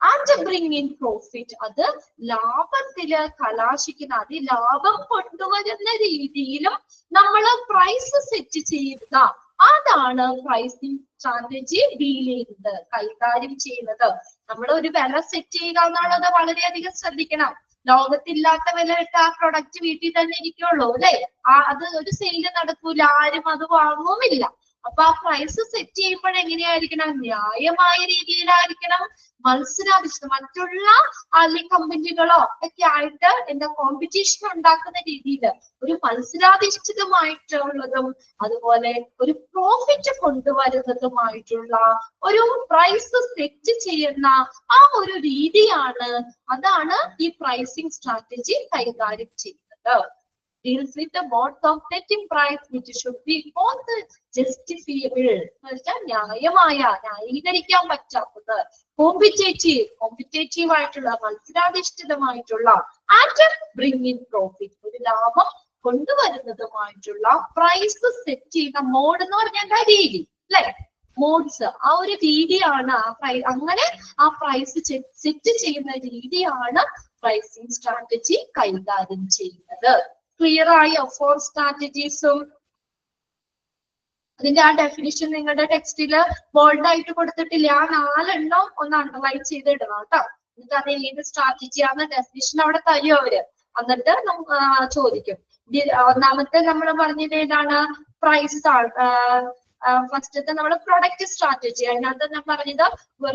ആൻഡ് ബ്രിങ് ഇൻ പ്രോഫിറ്റ്, അത് ലാഭത്തില് കലാശിക്കുന്ന, അത് ലാഭം കൊണ്ടുവരുന്ന രീതിയിലും നമ്മൾ പ്രൈസ് സെറ്റ് ചെയ്യുക. അതാണ് പ്രൈസിംഗ് സ്ട്രാറ്റജി ഡീൽ ചെയ്യുന്നത്, കൈകാര്യം ചെയ്യുന്നത്. നമ്മൾ ഒരു വില സെറ്റ് ചെയ്യുക എന്നുള്ളത് വളരെയധികം ശ്രദ്ധിക്കണം. ലോകത്തില്ലാത്ത വില ഇട്ട് ആ പ്രൊഡക്റ്റ് വീട്ടിൽ തന്നെ ഇരിക്കുള്ളൂ അല്ലെ, അത് ഒരു സെയില് നടക്കൂല, ആരും അത് വാങ്ങുമില്ല. അപ്പൊ ആ പ്രൈസ് സെറ്റ് ചെയ്യുമ്പോൾ എങ്ങനെയായിരിക്കണം, ന്യായമായ രീതിയിലായിരിക്കണം, മത്സരാധിഷ്ഠിതം, മറ്റുള്ള അല്ലെങ്കിൽ കമ്പനികളോ ഒക്കെ ആയിട്ട് എന്താ കോമ്പറ്റീഷൻ ഉണ്ടാക്കുന്ന രീതിയിൽ ഒരു മത്സരാധിഷ്ഠിതമായിട്ടുള്ളതും അതുപോലെ ഒരു പ്രോഫിറ്റ് കൊണ്ടുവരുന്നതുമായിട്ടുള്ള ഒരു പ്രൈസ് സെറ്റ് ചെയ്യുന്ന ആ ഒരു രീതിയാണ്, അതാണ് ഈ പ്രൈസിംഗ് സ്ട്രാറ്റജി കൈകാര്യം ചെയ്യുന്നത്. Deals with the modes of setting price which should be both justifiable, ന്യായമായ, ന്യായീകരിക്കാൻ പറ്റാത്തത്, കോമ്പറ്റേറ്റീവ് ആയിട്ടുള്ള, മത്സരാധിഷ്ഠിതമായിട്ടുള്ള, ആൻഡ് ബ്രിങ് ഇൻ പ്രോഫിറ്റ്, ഒരു ലാഭം കൊണ്ടുവരുന്നതുമായിട്ടുള്ള പ്രൈസ് സെറ്റ് ചെയ്യുന്ന മോഡ് എന്ന് പറഞ്ഞാൽ രീതി അല്ലെ, മോഡ്സ്, ആ ഒരു രീതിയാണ് അങ്ങനെ ആ പ്രൈസ് സെറ്റ് ചെയ്യുന്ന രീതിയാണ് പ്രൈസിംഗ് സ്ട്രാറ്റജി കൈകാര്യം ചെയ്യുന്നത്. ക്ലിയർ ആയോ 4 സ്ട്രാറ്റജീസും? അതിന്റെ ആ ഡെഫിനിഷൻ നിങ്ങളുടെ ടെക്സ്റ്റില് ബോൾഡ് ആയിട്ട് കൊടുത്തിട്ടില്ല. ആ 4 എണ്ണം ഒന്ന് അണ്ടർലൈൻ ചെയ്തിടണം കേട്ടോ. എന്നിട്ട് അത് ഏത് സ്ട്രാറ്റജിയാന്ന് ഡെഫിനിഷൻ അവിടെ തരും അവര്. എന്നിട്ട് ചോദിക്കും. ഒന്നാമത്തെ നമ്മൾ പറഞ്ഞത് ഏതാണ്, പ്രൈസ്. ഫസ്റ്റത്തെ നമ്മൾ പ്രൊഡക്റ്റ് സ്ട്രാറ്റജി, അതിനകത്ത് ഞാൻ പറഞ്ഞത്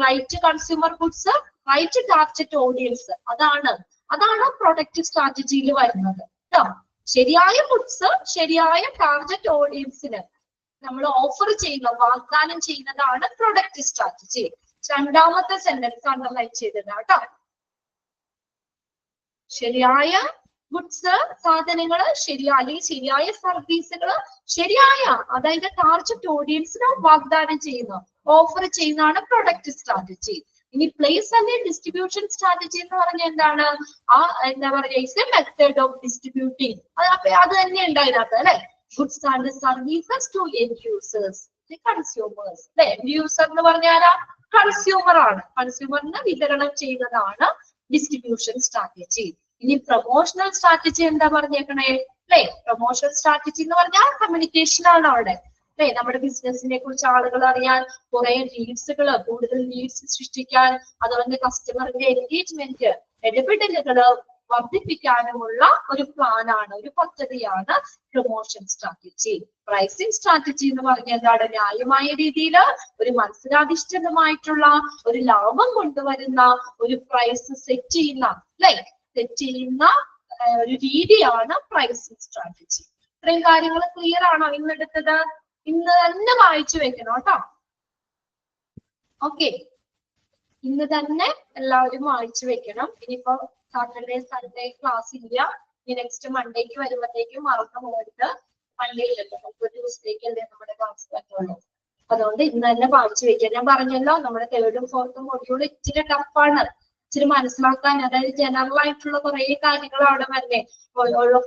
right consumer goods, right target audience, അതാണ് പ്രൊഡക്റ്റ് സ്ട്രാറ്റജിയിൽ വരുന്നത് കേട്ടോ. ശരിയായ ഗുഡ്സ് ശരിയായ ടാർഗറ്റ് ഓഡിയൻസിന് നമ്മൾ ഓഫർ ചെയ്യുന്ന, വാഗ്ദാനം ചെയ്യുന്നതാണ് പ്രൊഡക്റ്റ് സ്ട്രാറ്റജി. രണ്ടാമത്തെ സെന്റൻസ് അണ്ടർലൈൻ ചെയ്തത് കേട്ടോ. ശരിയായ ഗുഡ്സ്, സാധനങ്ങള്, അല്ലെങ്കിൽ ശരിയായ സർവീസുകള് ശരിയായ, അതായത് ടാർഗറ്റ് ഓഡിയൻസിന് വാഗ്ദാനം ചെയ്യുന്നു, ഓഫർ ചെയ്യുന്നതാണ് പ്രൊഡക്റ്റ് സ്ട്രാറ്റജി. ഇനി പ്ലേസ് ആൻഡ് ഡിസ്ട്രിബ്യൂഷൻ സ്ട്രാറ്റജി എന്ന് പറഞ്ഞാൽ എന്താണ്? എന്താ പറയുക, is a method of distributing. അത് തന്നെ ഉണ്ടായിരുന്നത് അല്ലെ. Goods and services to end users, consumers. End user എന്ന് പറഞ്ഞാൽ കൺസ്യൂമർ ആണ്. കൺസ്യൂമറിന് വിതരണം ചെയ്യുന്നതാണ് ഡിസ്ട്രിബ്യൂഷൻ സ്ട്രാറ്റജി. ഇനി പ്രൊമോഷണൽ സ്ട്രാറ്റജി എന്താ പറഞ്ഞേക്കണേ അല്ലെ? പ്രൊമോഷണൽ സ്ട്രാറ്റജി എന്ന് പറഞ്ഞാൽ കമ്മ്യൂണിക്കേഷൻ ആണ് അവിടെ അല്ലെ. നമ്മുടെ ബിസിനസിനെ കുറിച്ച് ആളുകൾ അറിയാൻ കുറെ ലീഡ്സുകൾ, കൂടുതൽ ലീഡ്സ് സൃഷ്ടിക്കാൻ, അതുപോലെ കസ്റ്റമറിന്റെ എൻഗേജ്മെന്റ്, ഇടപെടലുകൾ വർദ്ധിപ്പിക്കാനുമുള്ള ഒരു പ്ലാനാണ്, ഒരു പദ്ധതിയാണ് പ്രൊമോഷൻ സ്ട്രാറ്റജി. പ്രൈസിംഗ് സ്ട്രാറ്റജി എന്ന് പറഞ്ഞാൽ എന്താണ്? ന്യായമായ രീതിയിൽ ഒരു മത്സരാധിഷ്ഠിതമായിട്ടുള്ള ഒരു ലാഭം കൊണ്ടുവരുന്ന ഒരു പ്രൈസ് സെറ്റ് ചെയ്യുന്ന ഒരു രീതിയാണ് പ്രൈസിംഗ് സ്ട്രാറ്റജി. ഇത്രയും കാര്യങ്ങൾ ക്ലിയർ ആണോ? ഇന്നെടുത്തത് ഇന്ന് തന്നെ വായിച്ചു വെക്കണം കേട്ടോ. ഓക്കെ, ഇന്ന് തന്നെ എല്ലാവരും വായിച്ചു വെക്കണം. ഇനിയിപ്പോ സാറ്റർഡേ സൺഡേ ക്ലാസ് ഇല്ല. ഇനി നെക്സ്റ്റ് മൺഡേക്ക് വരുമ്പോഴത്തേക്കും മറന്നു പോയിട്ട്, മൺഡേ ഇല്ലല്ലോ, നമുക്ക് ട്യൂസ്ഡേക്കല്ലേ നമ്മുടെ ക്ലാസ് പറ്റുള്ളൂ. അതുകൊണ്ട് ഇന്ന് തന്നെ വായിച്ചു വെക്കാം. ഞാൻ പറഞ്ഞല്ലോ, നമ്മുടെ തേർഡും ഫോർത്തും മൊഡ്യൂൾ ഇച്ചിരി ടഫാണ്, ഇച്ചിരി മനസ്സിലാക്കാൻ. അതായത് ജനറൽ ആയിട്ടുള്ള കുറെ കാര്യങ്ങൾ അവിടെ വരണേ.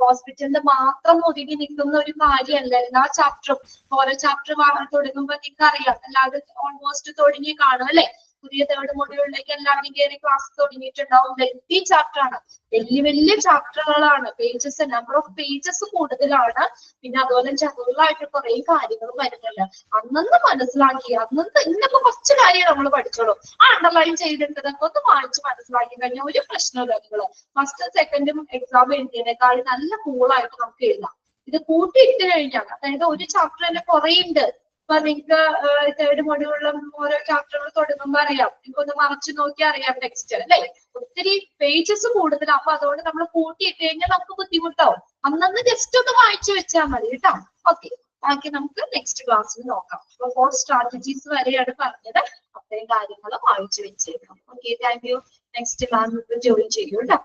ഹോസ്പിറ്റലിൽ മാത്രം ഒതുങ്ങി നിൽക്കുന്ന ഒരു കാര്യമല്ല എല്ലാ ചാപ്റ്ററും. ഓരോ ചാപ്റ്റർ തുടങ്ങുമ്പോൾ നിങ്ങൾക്ക് അറിയാം, എല്ലാവരും ഓൾമോസ്റ്റ് തുടങ്ങി കാണും അല്ലെ. പുതിയ തേർഡ് മൊഡ്യൂളിലേക്ക് എല്ലാവരും കയറി ക്ലാസ് തുടങ്ങിയിട്ടുണ്ടാവും. ലെങ്തി ചാപ്റ്റർ ആണ്, വലിയ ചാപ്റ്ററുകളാണ്, പേജസ്, നമ്പർ ഓഫ് പേജസ് കൂടുതലാണ്. പിന്നെ അതുപോലെ ജനറൽ ആയിട്ട് കുറെ കാര്യങ്ങൾ വരുന്നില്ല. അന്നന്ന് മനസ്സിലാക്കി, ഇന്നിപ്പോ കുറച്ച് കാര്യം നമ്മൾ പഠിച്ചോളൂ. അണ്ടർലൈൻ ചെയ്തിട്ടതൊക്കെ ഒന്ന് വായിച്ച് മനസ്സിലാക്കി കഴിഞ്ഞാൽ ഒരു പ്രശ്നമില്ല. നിങ്ങൾ ഫസ്റ്റും സെക്കൻഡും എക്സാം എഴുതിയതിനേക്കാൾ നല്ല കൂളായിട്ട് നമുക്ക് എഴുതാം. ഇത് കൂട്ടിയിട്ട് കഴിഞ്ഞാൽ, അതായത് ഒരു ചാപ്റ്റർ തന്നെ കുറെ ഉണ്ട്. ഇപ്പൊ നിങ്ങൾക്ക് തേർഡ് മൊഡ്യൂളിലും ഓരോ ചാപ്റ്ററുകൾ തുടങ്ങുമ്പോ അറിയാം, നിങ്ങൾക്കൊന്ന് മറച്ചു നോക്കി അറിയാം ടെക്സ്റ്റ് അല്ലെ. ഒത്തിരി പേജസ് കൂടുതലാണ്. അപ്പൊ അതുകൊണ്ട് നമ്മൾ കൂട്ടിയിട്ട് കഴിഞ്ഞാൽ നമുക്ക് ബുദ്ധിമുട്ടാവും. അന്നന്ന് ജസ്റ്റ് ഒന്ന് വായിച്ചു വെച്ചാൽ മതി കേട്ടോ. ഓക്കെ, ബാക്കി നമുക്ക് നെക്സ്റ്റ് ക്ലാസ്സിൽ നോക്കാം. അപ്പൊ 4 സ്ട്രാറ്റജീസ് വരെയാണ് പറഞ്ഞത്. അത്രയും കാര്യങ്ങൾ വായിച്ചു വെച്ചേക്കാം. Okay, thank you. Next class join ചെയ്യൂ കേട്ടോ.